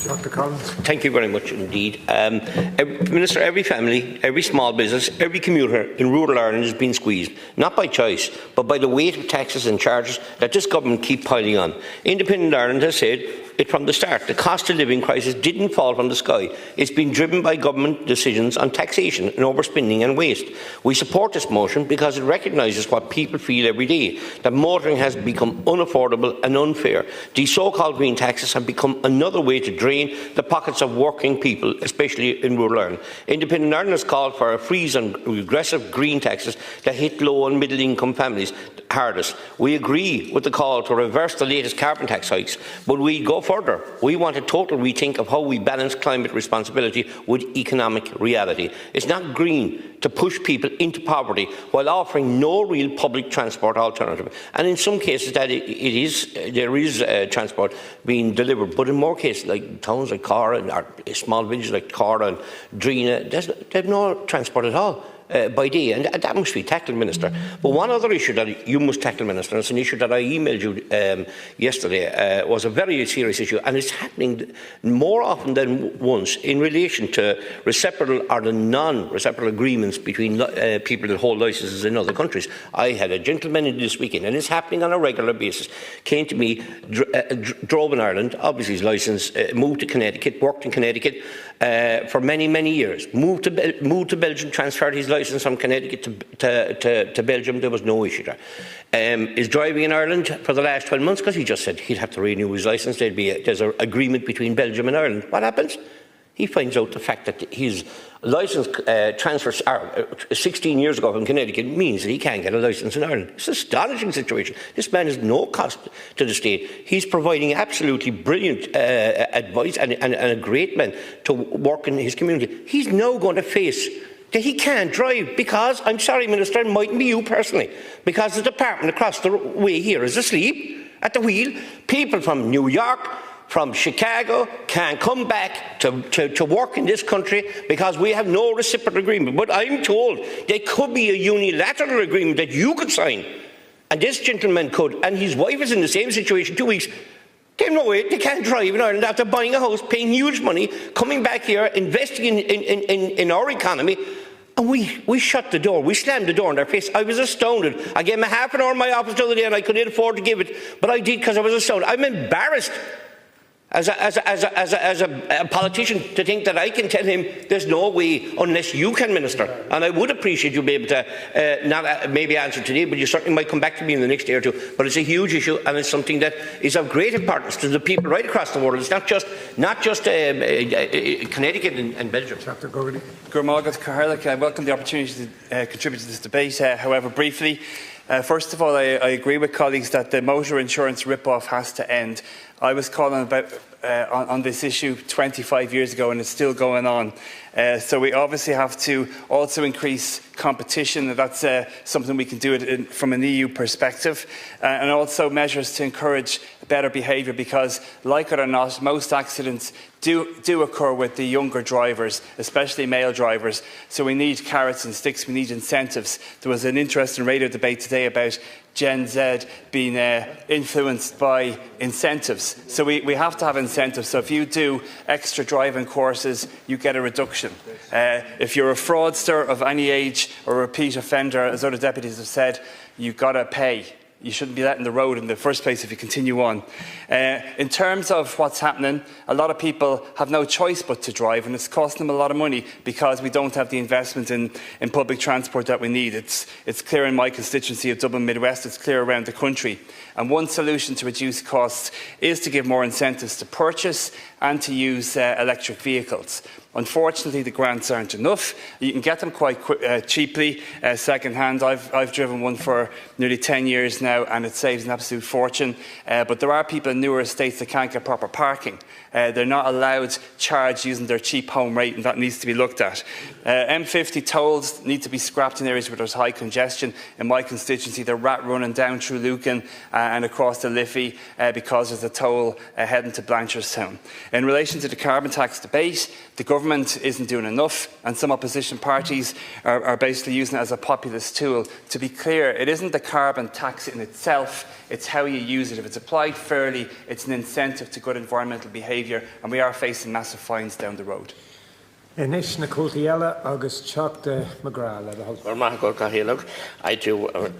Dr. Collins. Thank you very much indeed. Minister, every family, every small business, every commuter in rural Ireland is being squeezed, not by choice, but by the weight of taxes and charges that this government keep piling on. Independent Ireland has said it from the start. The cost of living crisis didn't fall from the sky. It's been driven by government decisions on taxation and overspending and waste. We support this motion because it recognises what people feel every day, that motoring has become unaffordable and unfair. These so-called green taxes have become another way to drain the pockets of working people, especially in rural Ireland. Independent Ireland has called for a freeze on regressive green taxes that hit low and middle income families hardest. We agree with the call to reverse the latest carbon tax hikes, but we go further. We want a total rethink of how we balance climate responsibility with economic reality. It's not green to push people into poverty while offering no real public transport alternative. And in some cases that there is transport being delivered, but in more cases, like towns like Cara or small villages like Cara and Drina, they have no transport at all. By day, and that must be tackled, Minister. But one other issue that you must tackle, Minister, and it's an issue that I emailed you yesterday, was a very serious issue, and it's happening more often than once in relation to reciprocal or the non-reciprocal agreements between people that hold licences in other countries. I had a gentleman in this weekend, and it's happening on a regular basis, came to me, drove in Ireland, obviously his licence, moved to Connecticut, worked in Connecticut for many, many years, moved to Belgium, transferred his licence from Connecticut to Belgium. There was no issue there. Is driving in Ireland for the last 12 months because he just said he'd have to renew his licence. There's an agreement between Belgium and Ireland. What happens? He finds out the fact that his licence transfer 16 years ago from Connecticut means that he can't get a licence in Ireland. It's an astonishing situation. This man has no cost to the state. He's providing absolutely brilliant advice and a great man to work in his community. He's now going to face that he can't drive because, I'm sorry, Minister, it mightn't be you personally, because the department across the way here is asleep at the wheel. People from New York, from Chicago can't come back to work in this country because we have no reciprocal agreement. But I'm told there could be a unilateral agreement that you could sign, and this gentleman could, and his wife is in the same situation 2 weeks. They have no way, they can't drive in Ireland after buying a house, paying huge money, coming back here, investing in our economy, and we shut the door, we slammed the door in their face. I was astounded. I gave them a half an hour in my office the other day and I couldn't afford to give it, but I did because I was astounded. I'm embarrassed as a politician to think that I can tell him there's no way unless you can, Minister. And I would appreciate you be able to not maybe answer today, but you certainly might come back to me in the next day or two. But it's a huge issue, and it's something that is of great importance to the people right across the world. It's not just Connecticut and Belgium. Dr. Gurley. I welcome the opportunity to contribute to this debate. However, briefly, first of all, I agree with colleagues that the motor insurance rip-off has to end. I was calling on this issue 25 years ago, and it's still going on. So we obviously have to also increase competition, and that's something we can do from an EU perspective, and also measures to encourage better behaviour, because, like it or not, most accidents do occur with the younger drivers, especially male drivers. So we need carrots and sticks, we need incentives. There was an interesting radio debate today about Gen Z being influenced by incentives. So we have to have incentives. So if you do extra driving courses, you get a reduction. If you're a fraudster of any age or a repeat offender, as other deputies have said, you've got to pay. You shouldn't be letting the road in the first place if you continue on. In terms of what's happening, a lot of people have no choice but to drive, and it's costing them a lot of money because we don't have the investment in public transport that we need. It's clear in my constituency of Dublin Midwest, it's clear around the country. And one solution to reduce costs is to give more incentives to purchase and to use electric vehicles. Unfortunately, the grants aren't enough. You can get them quite cheaply, second-hand. I've driven one for nearly 10 years now, and it saves an absolute fortune. But there are people in newer estates that can't get proper parking. They're not allowed charge using their cheap home rate, and that needs to be looked at. M50 tolls need to be scrapped in areas where there's high congestion. In my constituency, they're rat running down through Lucan and across the Liffey because there's a toll heading to Blanchardstown. In relation to the carbon tax debate, the government government isn't doing enough, and some opposition parties are basically using it as a populist tool. To be clear, it isn't the carbon tax in itself, it's how you use it. If it's applied fairly, it's an incentive to good environmental behaviour, and we are facing massive fines down the road. Inis na Cultiella agus Chocta McGrath. I too am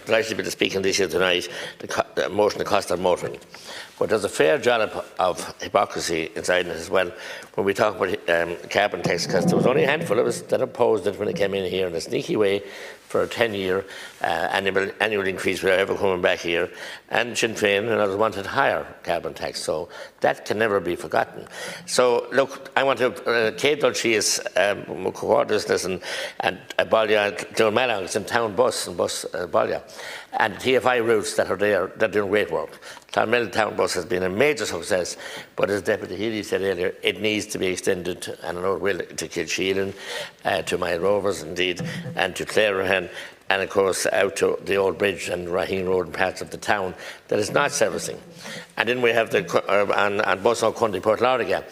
delighted to be speaking this year tonight, the motion the cost of motoring. But there's a fair dollop of hypocrisy inside it as well when we talk about carbon tax, because there was only a handful of us that opposed it when it came in here in a sneaky way for a 10-year annual increase without ever coming back here, and Sinn Féin and others wanted higher carbon tax, so that can never be forgotten. So look, I want to Cédal Síos Coordinators and Ballia Dulmalags and Town Bus and Bus Ballia and TFI routes that are there, they're doing great work. Clonmel Town Bus has been a major success, but as Deputy Healy said earlier, it needs to be extended, and I know it will, to Kilsheelan, to Mile Rovers indeed, and to Clarehan, and of course out to the old bridge and Raheen Road and parts of the town that is not servicing. And then we have the on Bus O'Cundy Port Lauriga.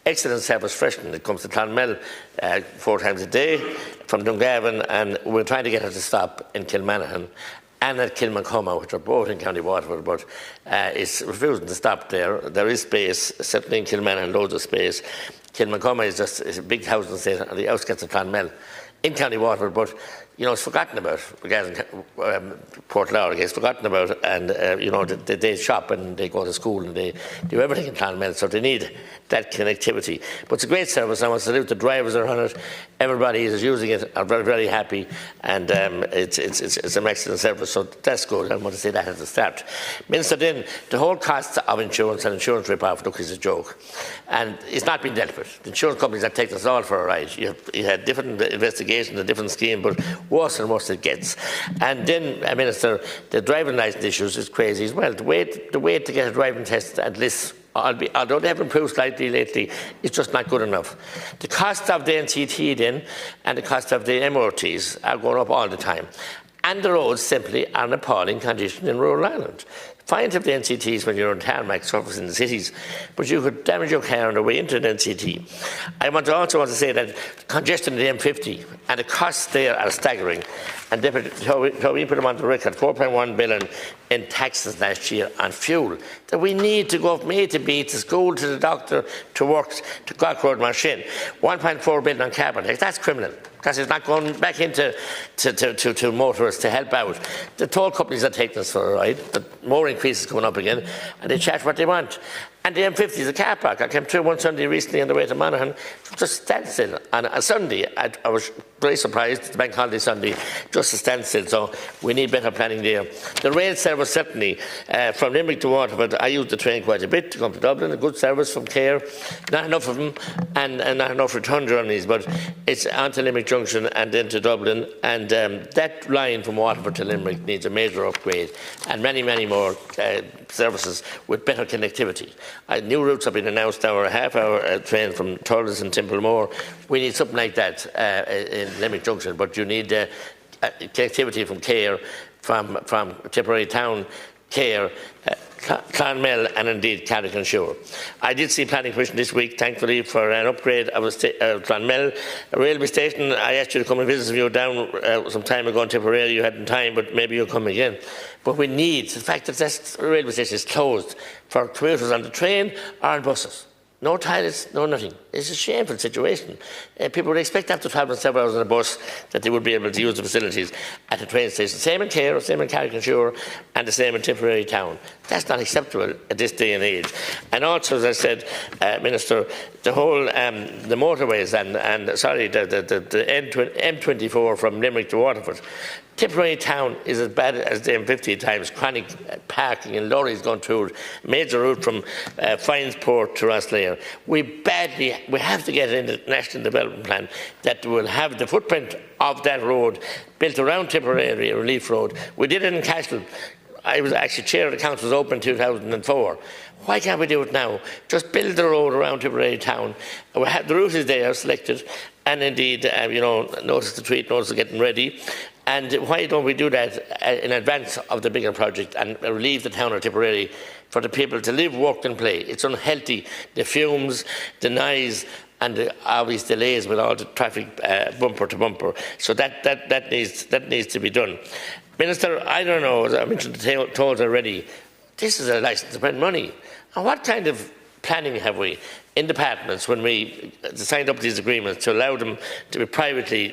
Excellent service freshening. It comes to Clonmel 4 times a day from Dungarvan, and we're trying to get her to stop in Kilmanahan and at Kilmacoma, which are both in County Waterford, but it's refusing to stop there. There is space, certainly in Kilmanahan, loads of space. Kilmacoma is just a big housing estate on the outskirts of Clonmel in County Waterford, but you know, it's forgotten about regarding Port Lauriga. It's forgotten about, and you know, they shop and they go to school and they do everything in Clonmel, so they need that connectivity. But it's a great service. I want to salute the drivers that are on it. Everybody is using it, are very, very happy, and it's an excellent service, so that's good. I want to say that at the start. Minister, then, the whole cost of insurance and insurance rip-off, look, is a joke, and it's not been dealt with. The insurance companies have taken us all for a ride. You had different investigations, a different scheme, but worse and worse it gets. And then, Minister, the driving licence issues is crazy as well. The wait to get a driving test at least, although they have improved slightly lately, it's just not good enough. The cost of the NCT then and the cost of the MOTs are going up all the time. And the roads simply are an appalling condition in rural Ireland. Fine to have the NCTs when you're on tarmac surface in the cities, but you could damage your car on the way into an NCT. I also want to say that congestion in the M50 and the costs there are staggering. And Deputy Toby put them on the record, 4.1 billion in taxes last year on fuel, that we need to go from A to B, to school, to the doctor, to work, to Cork Road Machine. 1.4 billion on carbon tax, that's criminal, because it's not going back into to motorists to help out. The toll companies are taking us for a ride, the more increases coming up again, and they charge what they want. And the M50 is a car park. I came through one Sunday recently on the way to Monaghan, just standstill. On a Sunday, I was very surprised, it's Bank Holiday Sunday, just a standstill, so we need better planning there. The rail service, certainly, from Limerick to Waterford, I use the train quite a bit to come to Dublin, a good service from Clare, not enough of them, and not enough return journeys, but it's on to Limerick Junction and then to Dublin, and that line from Waterford to Limerick needs a major upgrade, and many, many more services with better connectivity. New routes have been announced now, a half-hour train from Thurles and Templemore. We need something like that in Limerick Junction, but you need connectivity from Cahir, from Tipperary Town, Cahir, Clonmel and indeed Carrick-on-Suir. I did see Planning Commission this week, thankfully, for an upgrade of Clonmel railway station. I asked you to come and visit you down some time ago in Tipperary. You hadn't time, but maybe you'll come again. But we need, the fact that this railway station is closed for commuters on the train or on buses. No toilets, no nothing. It's a shameful situation. People would expect after travelling several hours on a bus that they would be able to use the facilities at the train station. Same in Cahir, same in Carrick-on-Suir, and the same in Tipperary Town. That's not acceptable at this day and age. And also, as I said, Minister, the whole the motorways and sorry, the M24 from Limerick to Waterford. Tipperary Town is as bad as the M50 times. Chronic parking and lorries going through it. Major route from Finesport to Rosslare. We have to get in the National Development Plan that will have the footprint of that road built around Tipperary Relief Road. We did it in Cashel. I was actually chair of the council, was open in 2004. Why can't we do it now? Just build the road around Tipperary Town. The route is there, selected, and indeed, notice the tweet, notice of getting ready. And why don't we do that in advance of the bigger project and relieve the town of Tipperary for the people to live, work and play? It's unhealthy, the fumes, the noise, and the obvious delays with all the traffic bumper to bumper. So that needs to be done. Minister, I don't know, as I mentioned the tolls already, this is a licence to spend money. And what kind of planning have we in departments when we signed up these agreements to allow them to be privately,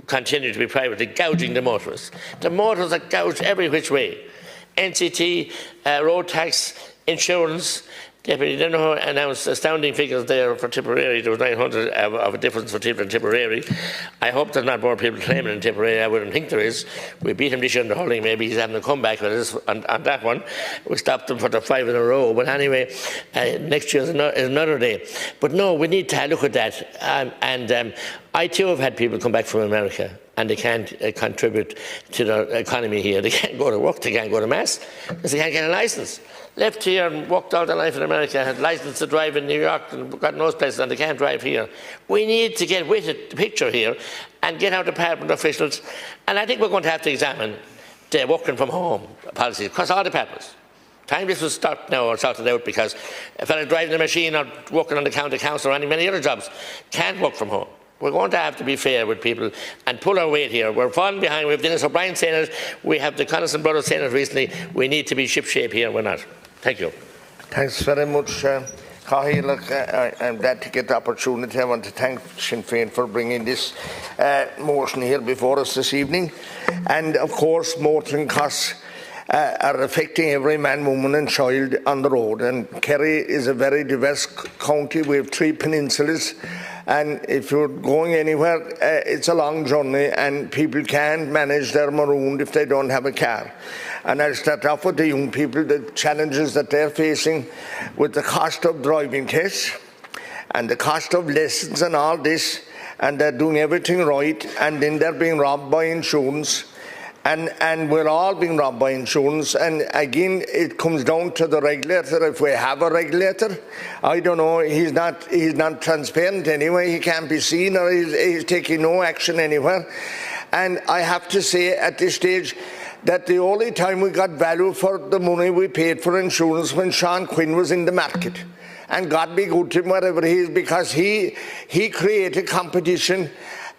continue to be privately gouging the motorists? The motorists are gouged every which way. NCT, road tax, insurance. Deputy Dennehy announced astounding figures there for Tipperary. There was 900 of a difference for Tipperary. I hope there's not more people claiming in Tipperary. I wouldn't think there is. We beat him this year in the hurling. Maybe he's having a comeback with us on that one. We stopped him for the 5 in a row. But anyway, next year is another day. But no, we need to look at that. I too have had people come back from America and they can't contribute to the economy here. They can't go to work, they can't go to mass because they can't get a licence. Left here and worked all their life in America, had licence to drive in New York and got those places, and they can't drive here. We need to get with it, the picture here and get our department officials. And I think we're going to have to examine the working from home policy across all departments. Time this will start now or sorted out, because a fellow driving a machine or working on the county council or many other jobs can't work from home. We're going to have to be fair with people and pull our weight here. We're falling behind. We have Dennis O'Brien saying it. We have the Connaughton brothers saying it recently. We need to be shipshape here. We're not. Thank you. Thanks very much. I'm glad to get the opportunity. I want to thank Sinn Féin for bringing this motion here before us this evening. And of course, motoring costs are affecting every man, woman and child on the road. And Kerry is a very diverse county. We have 3 peninsulas. And if you're going anywhere, it's a long journey and people can't manage their maroon if they don't have a car. And I'll start off with the young people, the challenges that they're facing with the cost of driving tests and the cost of lessons and all this, and they're doing everything right, and then they're being robbed by insurance. And we're all being robbed by insurance. And again, it comes down to the regulator. If we have a regulator, I don't know, he's not transparent anyway. He can't be seen, or he's taking no action anywhere. And I have to say at this stage that the only time we got value for the money we paid for insurance when Sean Quinn was in the market. And God be good to him wherever he is, because he created competition.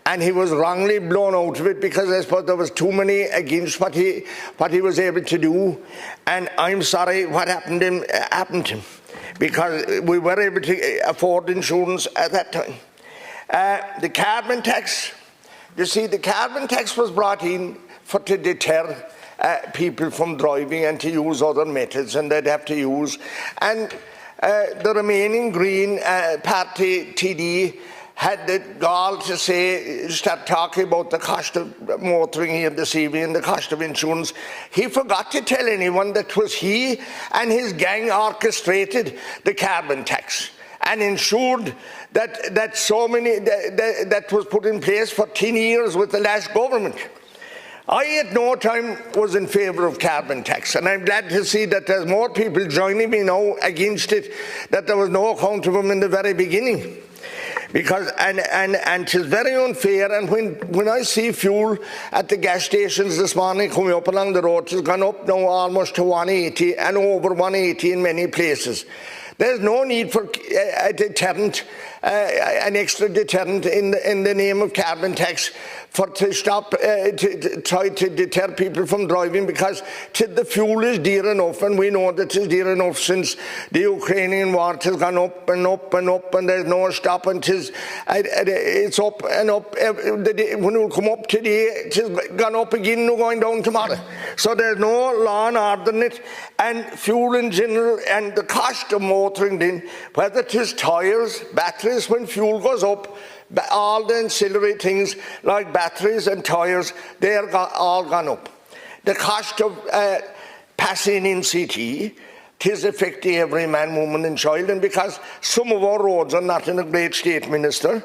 And he was wrongly blown out of it, because I suppose there was too many against what he was able to do. And I'm sorry what happened to him, because we were able to afford insurance at that time. The carbon tax, you see, the carbon tax was brought in to deter people from driving and to use other methods, and they'd have to use. And the remaining Green Party TD had the gall to start talking about the cost of motoring here this evening and the cost of insurance. He forgot to tell anyone that was he and his gang orchestrated the carbon tax and ensured that so many that was put in place for 10 years with the last government. I at no time was in favour of carbon tax, and I'm glad to see that there's more people joining me now against it, that there was no account of them in the very beginning. Because and it's very unfair, and when I see fuel at the gas stations this morning coming up along the road, it's gone up now almost to 180 and over 180 in many places. There's no need for a deterrent, an extra deterrent in the name of carbon tax to stop, to try to deter people from driving, because the fuel is dear enough, and we know that it's dear enough since the Ukrainian war. It has gone up and up and up, and there's no stopping. It's up and up. When it will come up today, it has gone up again, no going down tomorrow. So there's no law and order in it, and fuel in general, and the cost of motoring then, whether it is tyres, batteries, when fuel goes up, all the ancillary things like batteries and tyres, they're all gone up. The cost of passing in CT, it is affecting every man, woman and child, and because some of our roads are not in a great state, Minister,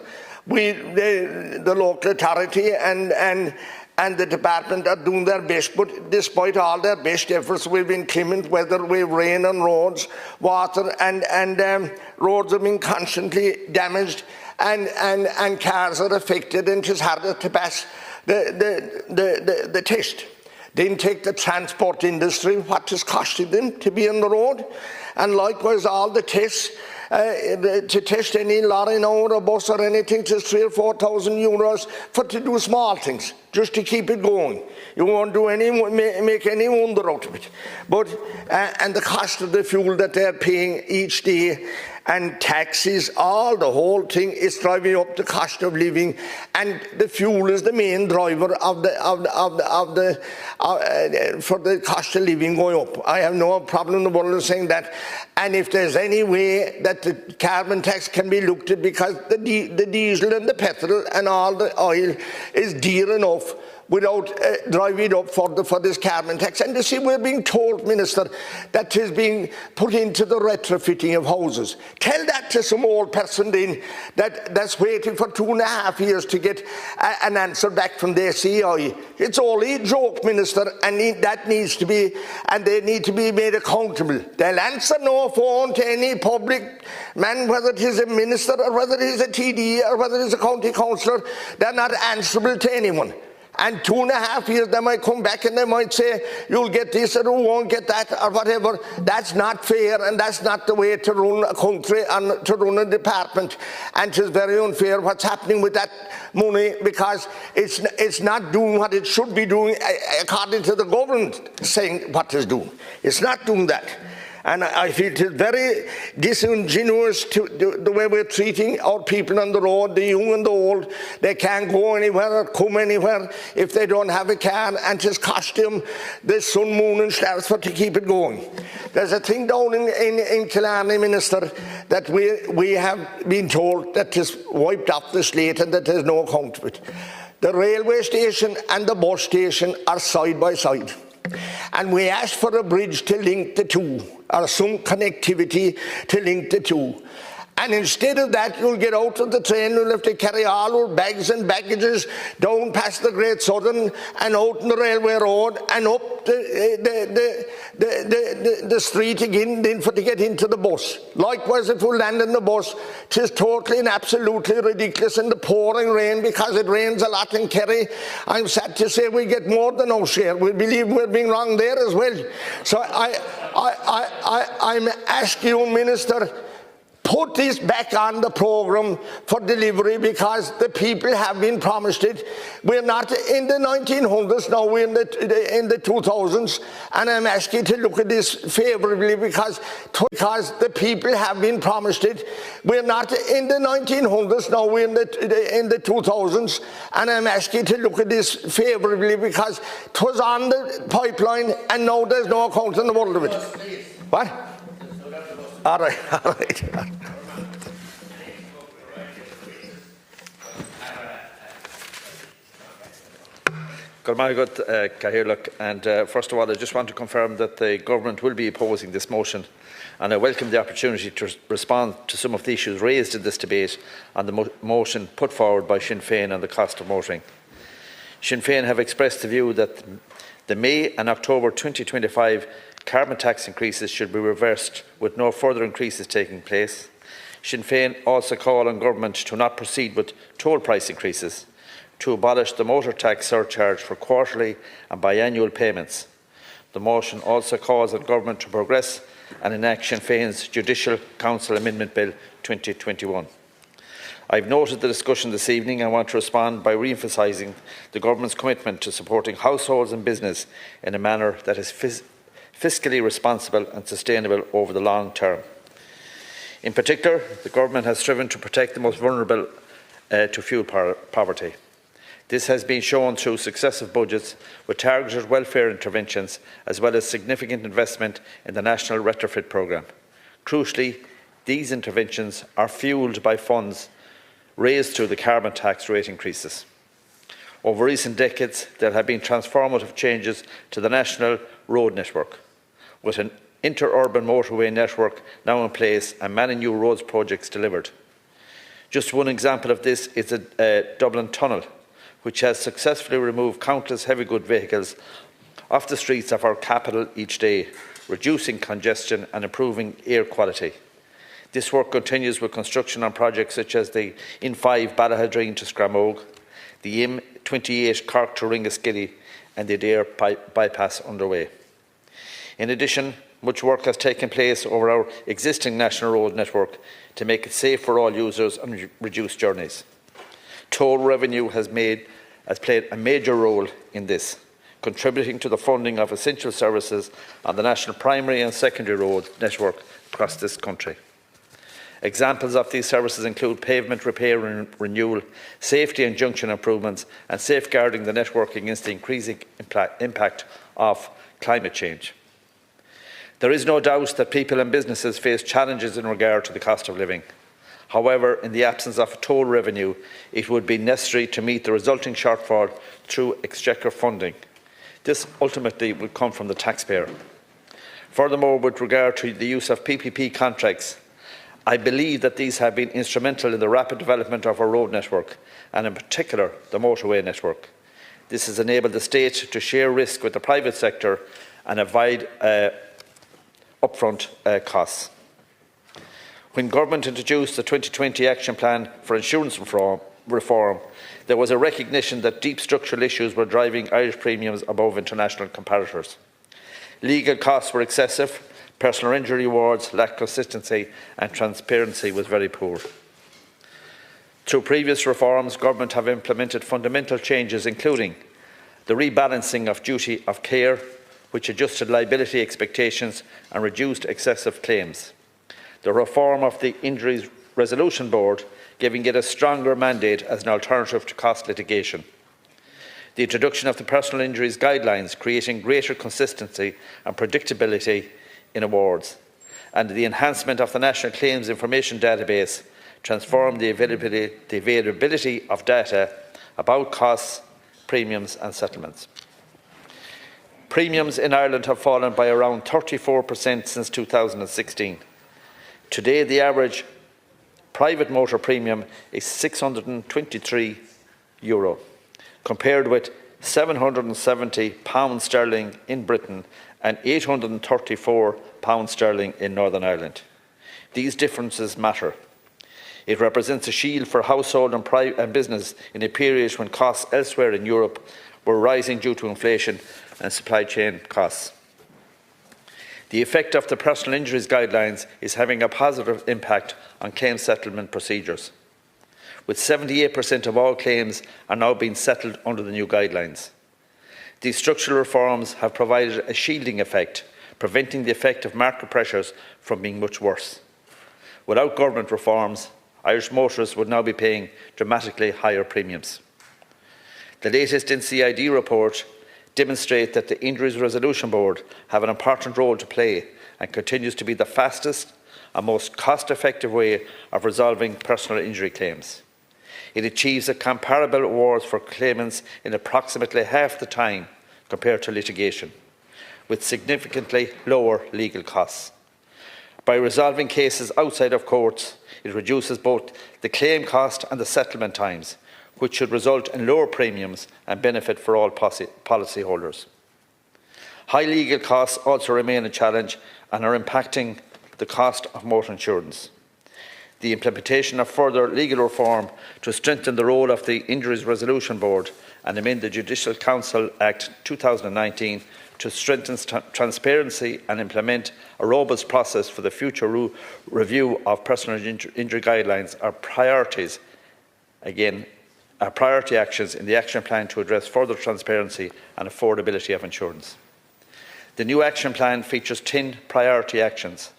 the local authority and the department are doing their best, but despite all their best efforts, we've been inclement weather, we've rain on roads, water, and roads have been constantly damaged, and cars are affected, and it's harder to pass the test. Then take the transport industry, what is costing them to be on the road, and likewise all the tests to test any lorry now or a bus or anything, just 3,000 or 4,000 euros to do small things, just to keep it going. You won't do make any wonder out of it. But and the cost of the fuel that they're paying each day, and taxes, the whole thing is driving up the cost of living, and the fuel is the main driver for the cost of living going up. I have no problem in the world in saying that. And if there's any way that the carbon tax can be looked at, because the diesel and the petrol and all the oil is dear enough without driving it up for this carbon tax. And you see, we're being told, Minister, that is being put into the retrofitting of houses. Tell that to some old person then that's waiting for 2.5 years to get an answer back from their CI. It's only a joke, Minister, and that needs to be, and they need to be made accountable. They'll answer no phone to any public man, whether it is a minister or whether it is a TD or whether it is a county councillor. They're not answerable to anyone. And 2.5 years they might come back and they might say, you'll get this or you won't get that or whatever. That's not fair, and that's not the way to run a country and to run a department. And it's very unfair what's happening with that money, because it's not doing what it should be doing according to the government saying what it's doing. It's not doing that. And I feel it is very disingenuous to the way we're treating our people on the road, the young and the old. They can't go anywhere or come anywhere if they don't have a car, and just cost them the sun, moon and stars to keep it going. There's a thing down in Killarney, Minister, that we have been told that is wiped off the slate and that there's no account of it. The railway station and the bus station are side by side. And we asked for a bridge to link the two, or some connectivity to link the two. And instead of that, you'll get out of the train, you'll have to carry all our bags and baggages down past the Great Southern and out on the railway road and up the street again then to get into the bus. Likewise, if we land in the bus, it is totally and absolutely ridiculous in the pouring rain, because it rains a lot in Kerry. I'm sad to say we get more than our share. We believe we're being wrong there as well. So I'm asking you, Minister, put this back on the programme for delivery, because the people have been promised it. We're not in the 1900s now, we're in the 2000s, and I'm asking you to look at this favourably, because the people have been promised it. We're not in the 1900s now, we're in the 2000s, and I'm asking you to look at this favourably, because it was on the pipeline and now there's no account in the world of it. What? All right. And first of all, I just want to confirm that the government will be opposing this motion, and I welcome the opportunity to respond to some of the issues raised in this debate on the motion put forward by Sinn Féin on the cost of motoring. Sinn Féin have expressed the view that the May and October 2025 carbon tax increases should be reversed, with no further increases taking place. Sinn Féin also call on government to not proceed with toll price increases, to abolish the motor tax surcharge for quarterly and biannual payments. The motion also calls on government to progress and enact Sinn Féin's Judicial Council Amendment Bill 2021. I have noted the discussion this evening and want to respond by re-emphasising the government's commitment to supporting households and business in a manner that is fiscally responsible and sustainable over the long term. In particular, the government has striven to protect the most vulnerable to fuel poverty. This has been shown through successive budgets with targeted welfare interventions, as well as significant investment in the National Retrofit Programme. Crucially, these interventions are fuelled by funds raised through the carbon tax rate increases. Over recent decades, there have been transformative changes to the national road network, with an interurban motorway network now in place and many new roads projects delivered. Just one example of this is the Dublin Tunnel, which has successfully removed countless heavy good vehicles off the streets of our capital each day, reducing congestion and improving air quality. This work continues with construction on projects such as the N5 Ballahadreen to Scramogue, the M28 Cork to Ringaskiddy and the Adair bypass underway. In addition, Much work has taken place over our existing national road network to make it safe for all users and reduce journeys. Toll revenue has played a major role in this, contributing to the funding of essential services on the national primary and secondary road network across this country. Examples of these services include pavement repair and renewal, safety and junction improvements, and safeguarding the network against the increasing impact of climate change. There is no doubt that people and businesses face challenges in regard to the cost of living. However, in the absence of toll revenue, it would be necessary to meet the resulting shortfall through exchequer funding. This ultimately would come from the taxpayer. Furthermore, with regard to the use of PPP contracts, I believe that these have been instrumental in the rapid development of our road network, and in particular the motorway network. This has enabled the state to share risk with the private sector and avoid upfront costs. When government introduced the 2020 Action Plan for Insurance Reform, there was a recognition that deep structural issues were driving Irish premiums above international comparators. Legal costs were excessive, personal injury awards lacked consistency, and transparency was very poor. Through previous reforms, government have implemented fundamental changes, including the rebalancing of duty of care, which adjusted liability expectations and reduced excessive claims. The reform of the Injuries Resolution Board, giving it a stronger mandate as an alternative to cost litigation. The introduction of the Personal Injuries Guidelines, creating greater consistency and predictability in awards. And the enhancement of the National Claims Information Database, transformed the availability of data about costs, premiums and settlements. Premiums in Ireland have fallen by around 34% since 2016. Today, the average private motor premium is €623, compared with £770 sterling in Britain and £834 sterling in Northern Ireland. These differences matter. It represents a shield for household and business in a period when costs elsewhere in Europe were rising due to inflation and supply chain costs. The effect of the Personal Injuries Guidelines is having a positive impact on claim settlement procedures, with 78% of all claims are now being settled under the new guidelines. These structural reforms have provided a shielding effect, preventing the effect of market pressures from being much worse. Without government reforms, Irish motorists would now be paying dramatically higher premiums. The latest NCID report demonstrates that the Injuries Resolution Board have an important role to play and continues to be the fastest and most cost-effective way of resolving personal injury claims. It achieves a comparable award for claimants in approximately half the time compared to litigation, with significantly lower legal costs. By resolving cases outside of courts, it reduces both the claim cost and the settlement times, which should result in lower premiums and benefit for all policyholders. High legal costs also remain a challenge and are impacting the cost of motor insurance. The implementation of further legal reform to strengthen the role of the Injuries Resolution Board and amend the Judicial Council Act 2019 to strengthen transparency and implement a robust process for the future review of personal injury guidelines are priorities, priority actions in the action plan to address further transparency and affordability of insurance. The new action plan features 10 priority actions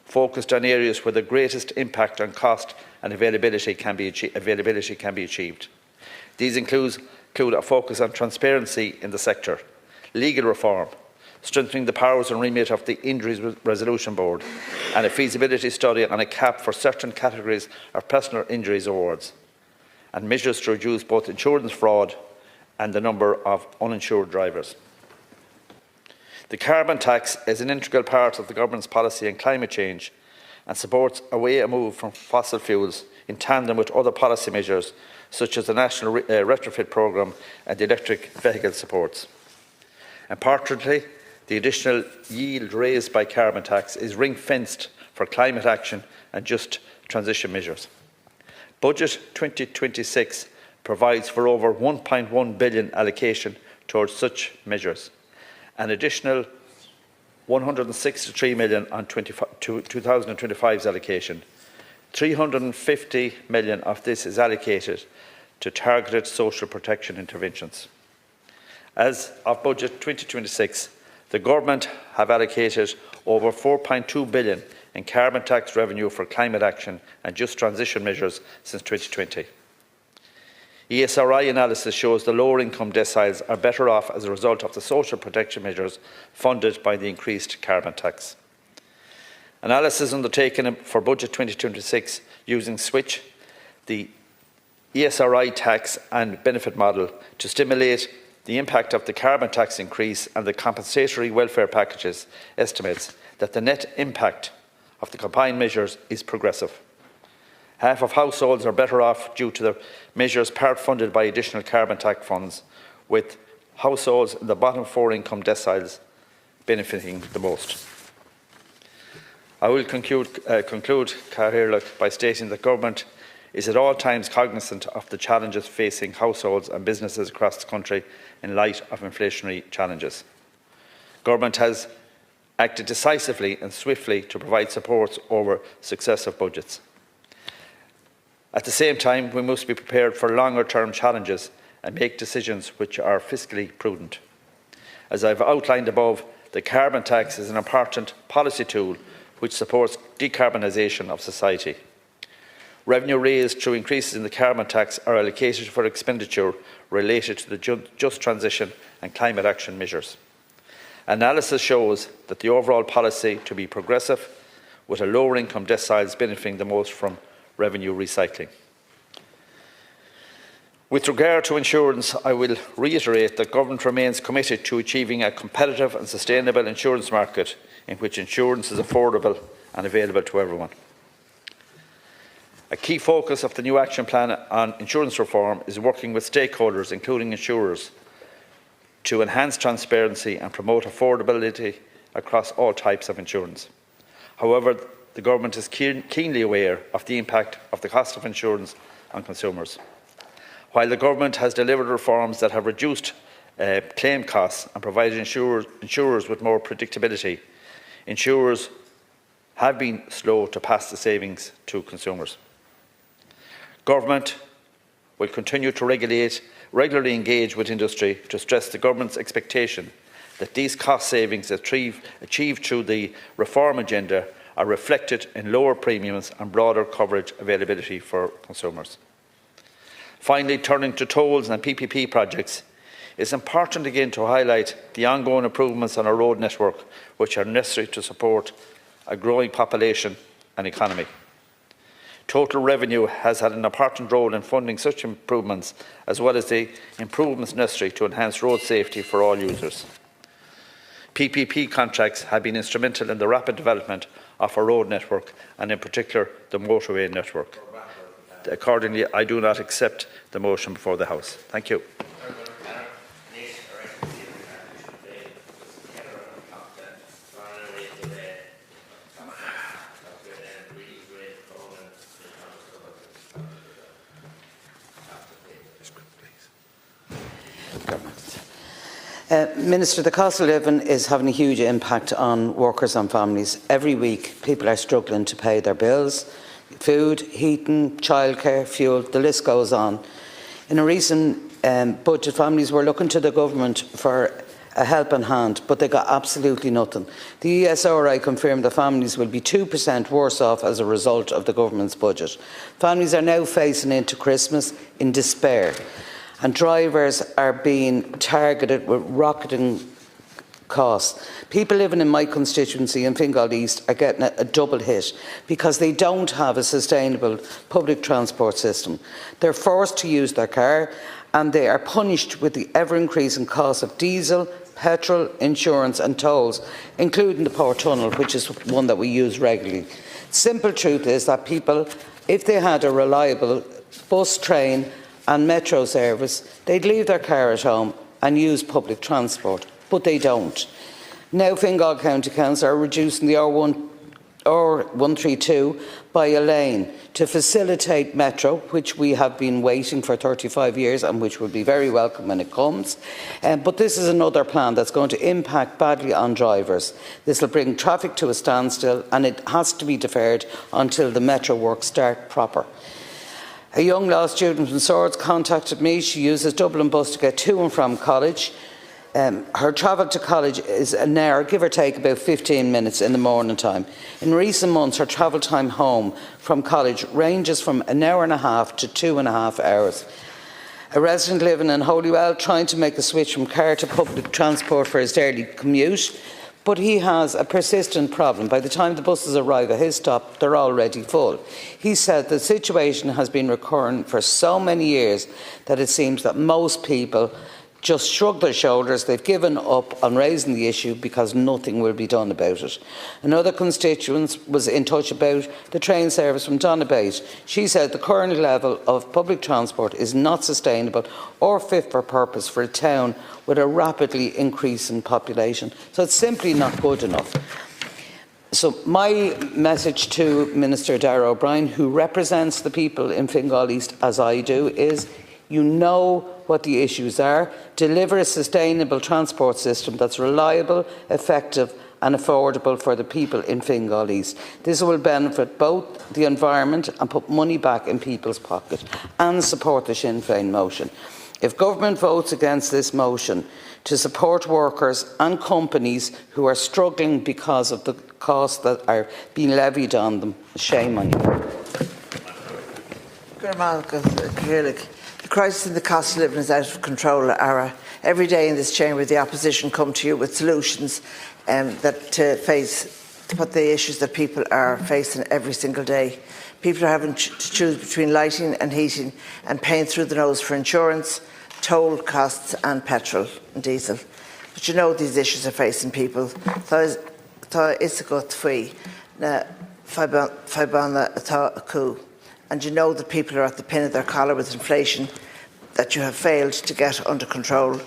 focused on areas where the greatest impact on cost and availability can be achieved. These include a focus on transparency in the sector, legal reform, strengthening the powers and remit of the Injuries Resolution Board, and a feasibility study on a cap for certain categories of personal injuries awards, and measures to reduce both insurance fraud and the number of uninsured drivers. The carbon tax is an integral part of the government's policy on climate change and supports a move from fossil fuels in tandem with other policy measures such as the National Retrofit Programme and the electric vehicle supports. Importantly, the additional yield raised by carbon tax is ring-fenced for climate action and just transition measures. Budget 2026 provides for over €1.1 billion allocation towards such measures. An additional 163 million on 2025's allocation. 350 million of this is allocated to targeted social protection interventions. As of budget 2026, the government have allocated over 4.2 billion in carbon tax revenue for climate action and just transition measures since 2020. ESRI analysis shows the lower income deciles are better off as a result of the social protection measures funded by the increased carbon tax. Analysis undertaken for budget 2026 using Switch, the ESRI tax and benefit model, to stimulate the impact of the carbon tax increase and the compensatory welfare packages, estimates that the net impact of the combined measures is progressive. Half of households are better off due to the measures part funded by additional carbon tax funds, with households in the bottom 4 income deciles benefiting the most. I will conclude Cathaoirleach, by stating that government is at all times cognizant of the challenges facing households and businesses across the country in light of inflationary challenges. Government has acted decisively and swiftly to provide support over successive budgets. At the same time, we must be prepared for longer-term challenges and make decisions which are fiscally prudent. As I have outlined above, the carbon tax is an important policy tool which supports decarbonisation of society. Revenue raised through increases in the carbon tax are allocated for expenditure related to the just transition and climate action measures. Analysis shows that the overall policy to be progressive, with a lower income deciles benefiting the most from revenue recycling. With regard to insurance, I will reiterate that Government remains committed to achieving a competitive and sustainable insurance market in which insurance is affordable and available to everyone. A key focus of the new action plan on insurance reform is working with stakeholders, including insurers, to enhance transparency and promote affordability across all types of insurance. However, the Government is keenly aware of the impact of the cost of insurance on consumers. While the Government has delivered reforms that have reduced claim costs and provided insurers with more predictability, insurers have been slow to pass the savings to consumers. Government will continue to regularly engage with industry to stress the Government's expectation that these cost savings achieved through the reform agenda are reflected in lower premiums and broader coverage availability for consumers. Finally, turning to tolls and PPP projects, it is important again to highlight the ongoing improvements on our road network, which are necessary to support a growing population and economy. Total revenue has had an important role in funding such improvements, as well as the improvements necessary to enhance road safety for all users. PPP contracts have been instrumental in the rapid development of our road network, and in particular the motorway network. Accordingly, I do not accept the motion before the House. Thank you. Minister, the cost of living is having a huge impact on workers and families. Every week, people are struggling to pay their bills, food, heating, childcare, fuel, the list goes on. In a recent budget, families were looking to the government for a helping hand, but they got absolutely nothing. The ESRI confirmed that families will be 2% worse off as a result of the government's budget. Families are now facing into Christmas in despair, and drivers are being targeted with rocketing costs. People living in my constituency in Fingal East are getting a double hit because they don't have a sustainable public transport system. They're forced to use their car, and they are punished with the ever-increasing cost of diesel, petrol, insurance and tolls, including the Port Tunnel, which is one that we use regularly. Simple truth is that people, if they had a reliable bus, train and metro service, they'd leave their car at home and use public transport, but they don't. Now Fingal County Council are reducing the R132 by a lane to facilitate Metro, which we have been waiting for 35 years and which will be very welcome when it comes. But this is another plan that's going to impact badly on drivers. This will bring traffic to a standstill, and it has to be deferred until the Metro works start proper. A young law student from Swords contacted me. She uses Dublin bus to get to and from college. Her travel to college is an hour, give or take about 15 minutes in the morning time. In recent months, her travel time home from college ranges from an hour and a half to 2.5 hours. A resident living in Holywell trying to make a switch from car to public transport for his daily commute, but he has a persistent problem. By the time the buses arrive at his stop, they're already full. He said the situation has been recurring for so many years that it seems that most people just shrug their shoulders. They've given up on raising the issue because nothing will be done about it. Another constituent was in touch about the train service from Donabate. She said the current level of public transport is not sustainable or fit for purpose for a town with a rapidly increasing population. So it's simply not good enough. So my message to Minister Darragh O'Brien, who represents the people in Fingal East as I do, is you know what the issues are. Deliver a sustainable transport system that's reliable, effective and affordable for the people in Fingal East. This will benefit both the environment and put money back in people's pocket, and support the Sinn Féin motion. If government votes against this motion to support workers and companies who are struggling because of the costs that are being levied on them, shame on you. The crisis in the cost of living is out of control, Ara. Every day in this chamber, the opposition come to you with solutions to put the issues that people are facing every single day. People are having to choose between lighting and heating and paying through the nose for insurance, toll costs and petrol and diesel. But you know these issues are facing people. Tá is a gut fui na fibana atá a coup. And you know that people are at the pin of their collar with inflation that you have failed to get under control.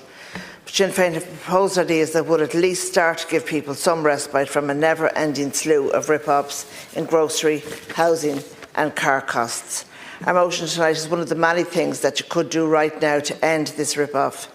But Sinn Féin have proposed ideas that would at least start to give people some respite from a never-ending slew of rip-offs in grocery, housing and car costs. Our motion tonight is one of the many things that you could do right now to end this rip-off.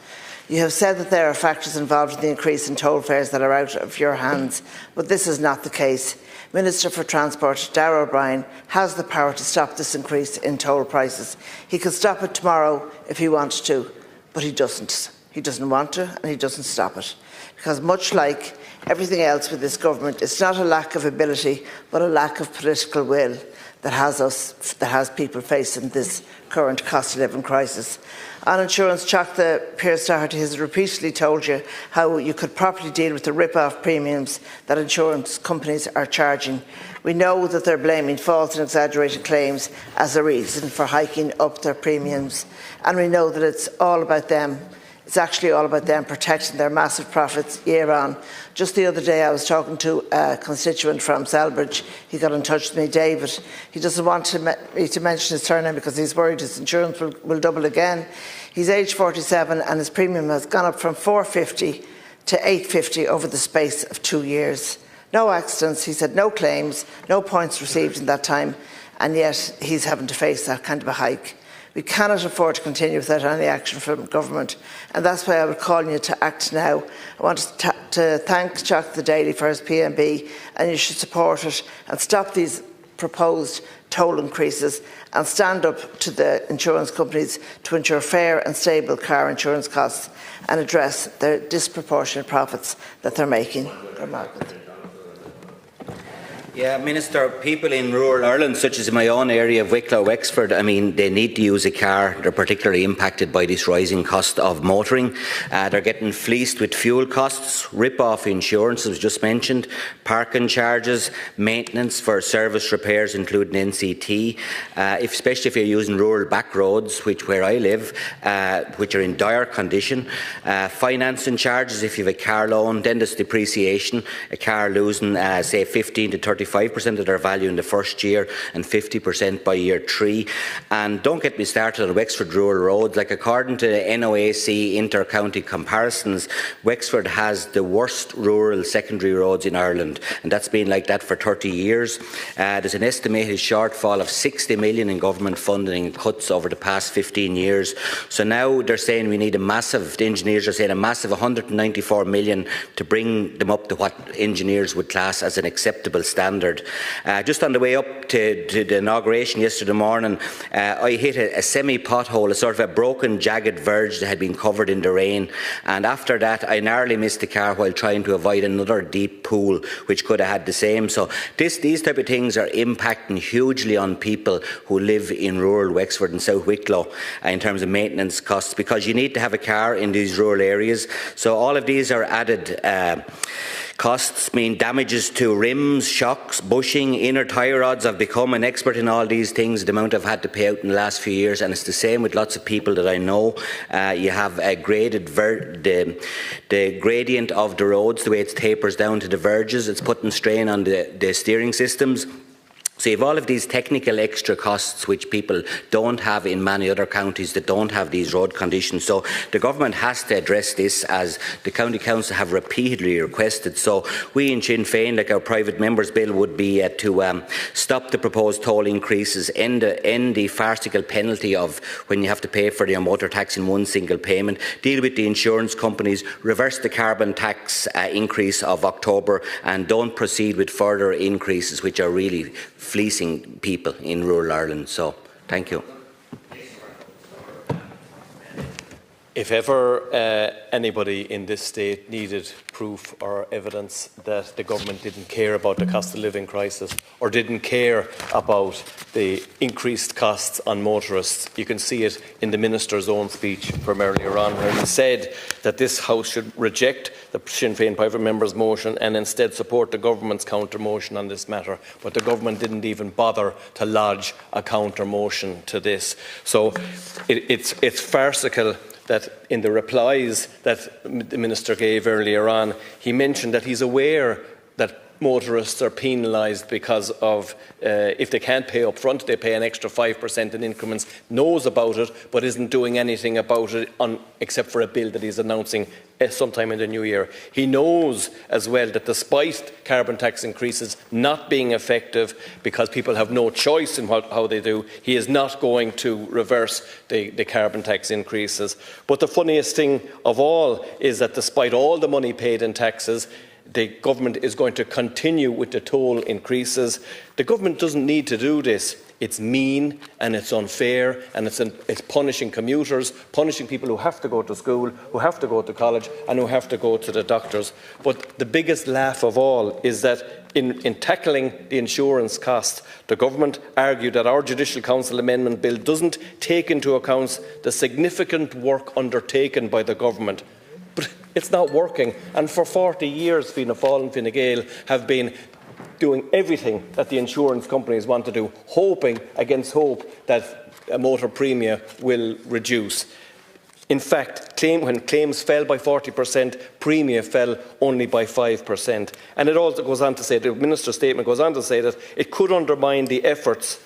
You have said that there are factors involved in the increase in toll fares that are out of your hands, but this is not the case. Minister for Transport, Darragh O'Brien, has the power to stop this increase in toll prices. He could stop it tomorrow if he wanted to, but he doesn't. He doesn't want to, and he doesn't stop it. Because much like everything else with this government, it's not a lack of ability, but a lack of political will that has people facing this current cost of living crisis. On insurance, Pearse Doherty has repeatedly told you how you could properly deal with the rip-off premiums that insurance companies are charging. We know that they're blaming false and exaggerated claims as a reason for hiking up their premiums, and we know that it's all about them. It's actually all about them protecting their massive profits year on. Just the other day I was talking to a constituent from Selbridge. He got in touch with me, David. He doesn't want me to mention his surname because he's worried his insurance will double again. He's aged 47 and his premium has gone up from $450 to $850 over the space of 2 years. No accidents, he said, no claims, no points received in that time, and yet he's having to face that kind of a hike. We cannot afford to continue without any action from government, and that's why I would call on you to act now. I want to thank Jock the Daily for his PMB, and you should support it and stop these proposed toll increases and stand up to the insurance companies to ensure fair and stable car insurance costs and address the disproportionate profits that they're making. Yeah, Minister, people in rural Ireland, such as in my own area of Wicklow, Wexford, I mean, they need to use a car. They're particularly impacted by this rising cost of motoring. They're getting fleeced with fuel costs, rip-off insurance, as just mentioned, parking charges, maintenance for service repairs, including NCT, especially if you're using rural back roads, where I live, which are in dire condition, financing charges if you have a car loan, then there's depreciation, a car losing, say, 15 to 30 35% of their value in the first year and 50% by year 3. And don't get me started on Wexford rural roads. Like, according to NOAC inter-county comparisons, Wexford has the worst rural secondary roads in Ireland, and that's been like that for 30 years. There's an estimated shortfall of 60 million in government funding and cuts over the past 15 years. So now they're saying we need a massive, the engineers are saying a massive 194 million to bring them up to what engineers would class as an acceptable standard. Just on the way up to the inauguration yesterday morning, I hit a semi-pothole, a sort of a broken, jagged verge that had been covered in the rain, and after that I narrowly missed the car while trying to avoid another deep pool which could have had the same. So these type of things are impacting hugely on people who live in rural Wexford and South Wicklow in terms of maintenance costs, because you need to have a car in these rural areas. So all of these are added costs, mean damages to rims, shocks, bushing, inner tyre rods. I've become an expert in all these things, the amount I've had to pay out in the last few years, and it's the same with lots of people that I know. You have a graded the gradient of the roads, the way it tapers down to the verges, it's putting strain on the steering systems. So you have all of these technical extra costs which people don't have in many other counties that don't have these road conditions. So the government has to address this, as the County Council have repeatedly requested. So we in Sinn Féin, like our private members' bill, would be to stop the proposed toll increases, end the farcical penalty of when you have to pay for your motor tax in one single payment, deal with the insurance companies, reverse the carbon tax increase of October, and don't proceed with further increases which are really fleecing people in rural Ireland. So, thank you. If ever anybody in this state needed proof or evidence that the government didn't care about the cost of living crisis or didn't care about the increased costs on motorists, you can see it in the Minister's own speech from earlier on, where he said that this House should reject the Sinn Féin private member's motion and instead support the government's counter motion on this matter. But the government didn't even bother to lodge a counter motion to this. So it's farcical that in the replies that the Minister gave earlier on, he mentioned that he's aware that motorists are penalised because of if they can't pay up front, they pay an extra 5% in increments, knows about it but isn't doing anything about it except for a bill that he's announcing sometime in the new year. He knows as well that despite carbon tax increases not being effective because people have no choice in how they do, he is not going to reverse the carbon tax increases. But the funniest thing of all is that despite all the money paid in taxes, the government is going to continue with the toll increases. The government doesn't need to do this. It's mean and it's unfair, and it's punishing commuters, punishing people who have to go to school, who have to go to college and who have to go to the doctors. But the biggest laugh of all is that in tackling the insurance cost, the government argued that our Judicial Council Amendment Bill doesn't take into account the significant work undertaken by the government. But it's not working, and for 40 years Fianna Fáil and Fine Gael have been doing everything that the insurance companies want to do, hoping against hope that a motor premium will reduce. In fact, when claims fell by 40%, premium fell only by 5%. And it also goes on to say, the Minister's statement goes on to say that it could undermine the efforts.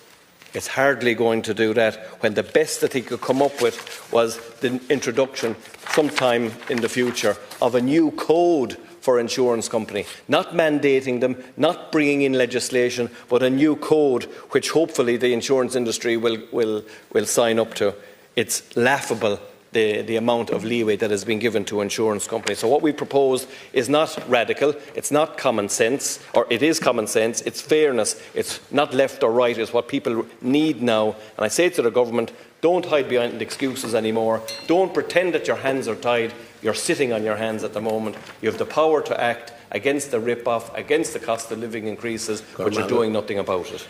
It's hardly going to do that when the best that he could come up with was the introduction sometime in the future of a new code for insurance company, not mandating them, not bringing in legislation, but a new code which hopefully the insurance industry will sign up to. It's laughable, the amount of leeway that has been given to insurance companies. So what we propose is not radical, it's not common sense, or it is common sense, it's fairness, it's not left or right, it's what people need now. And I say to the government, don't hide behind excuses anymore, don't pretend that your hands are tied. You're sitting on your hands at the moment. You have the power to act against the rip-off, against the cost of living increases, but you're doing nothing about it.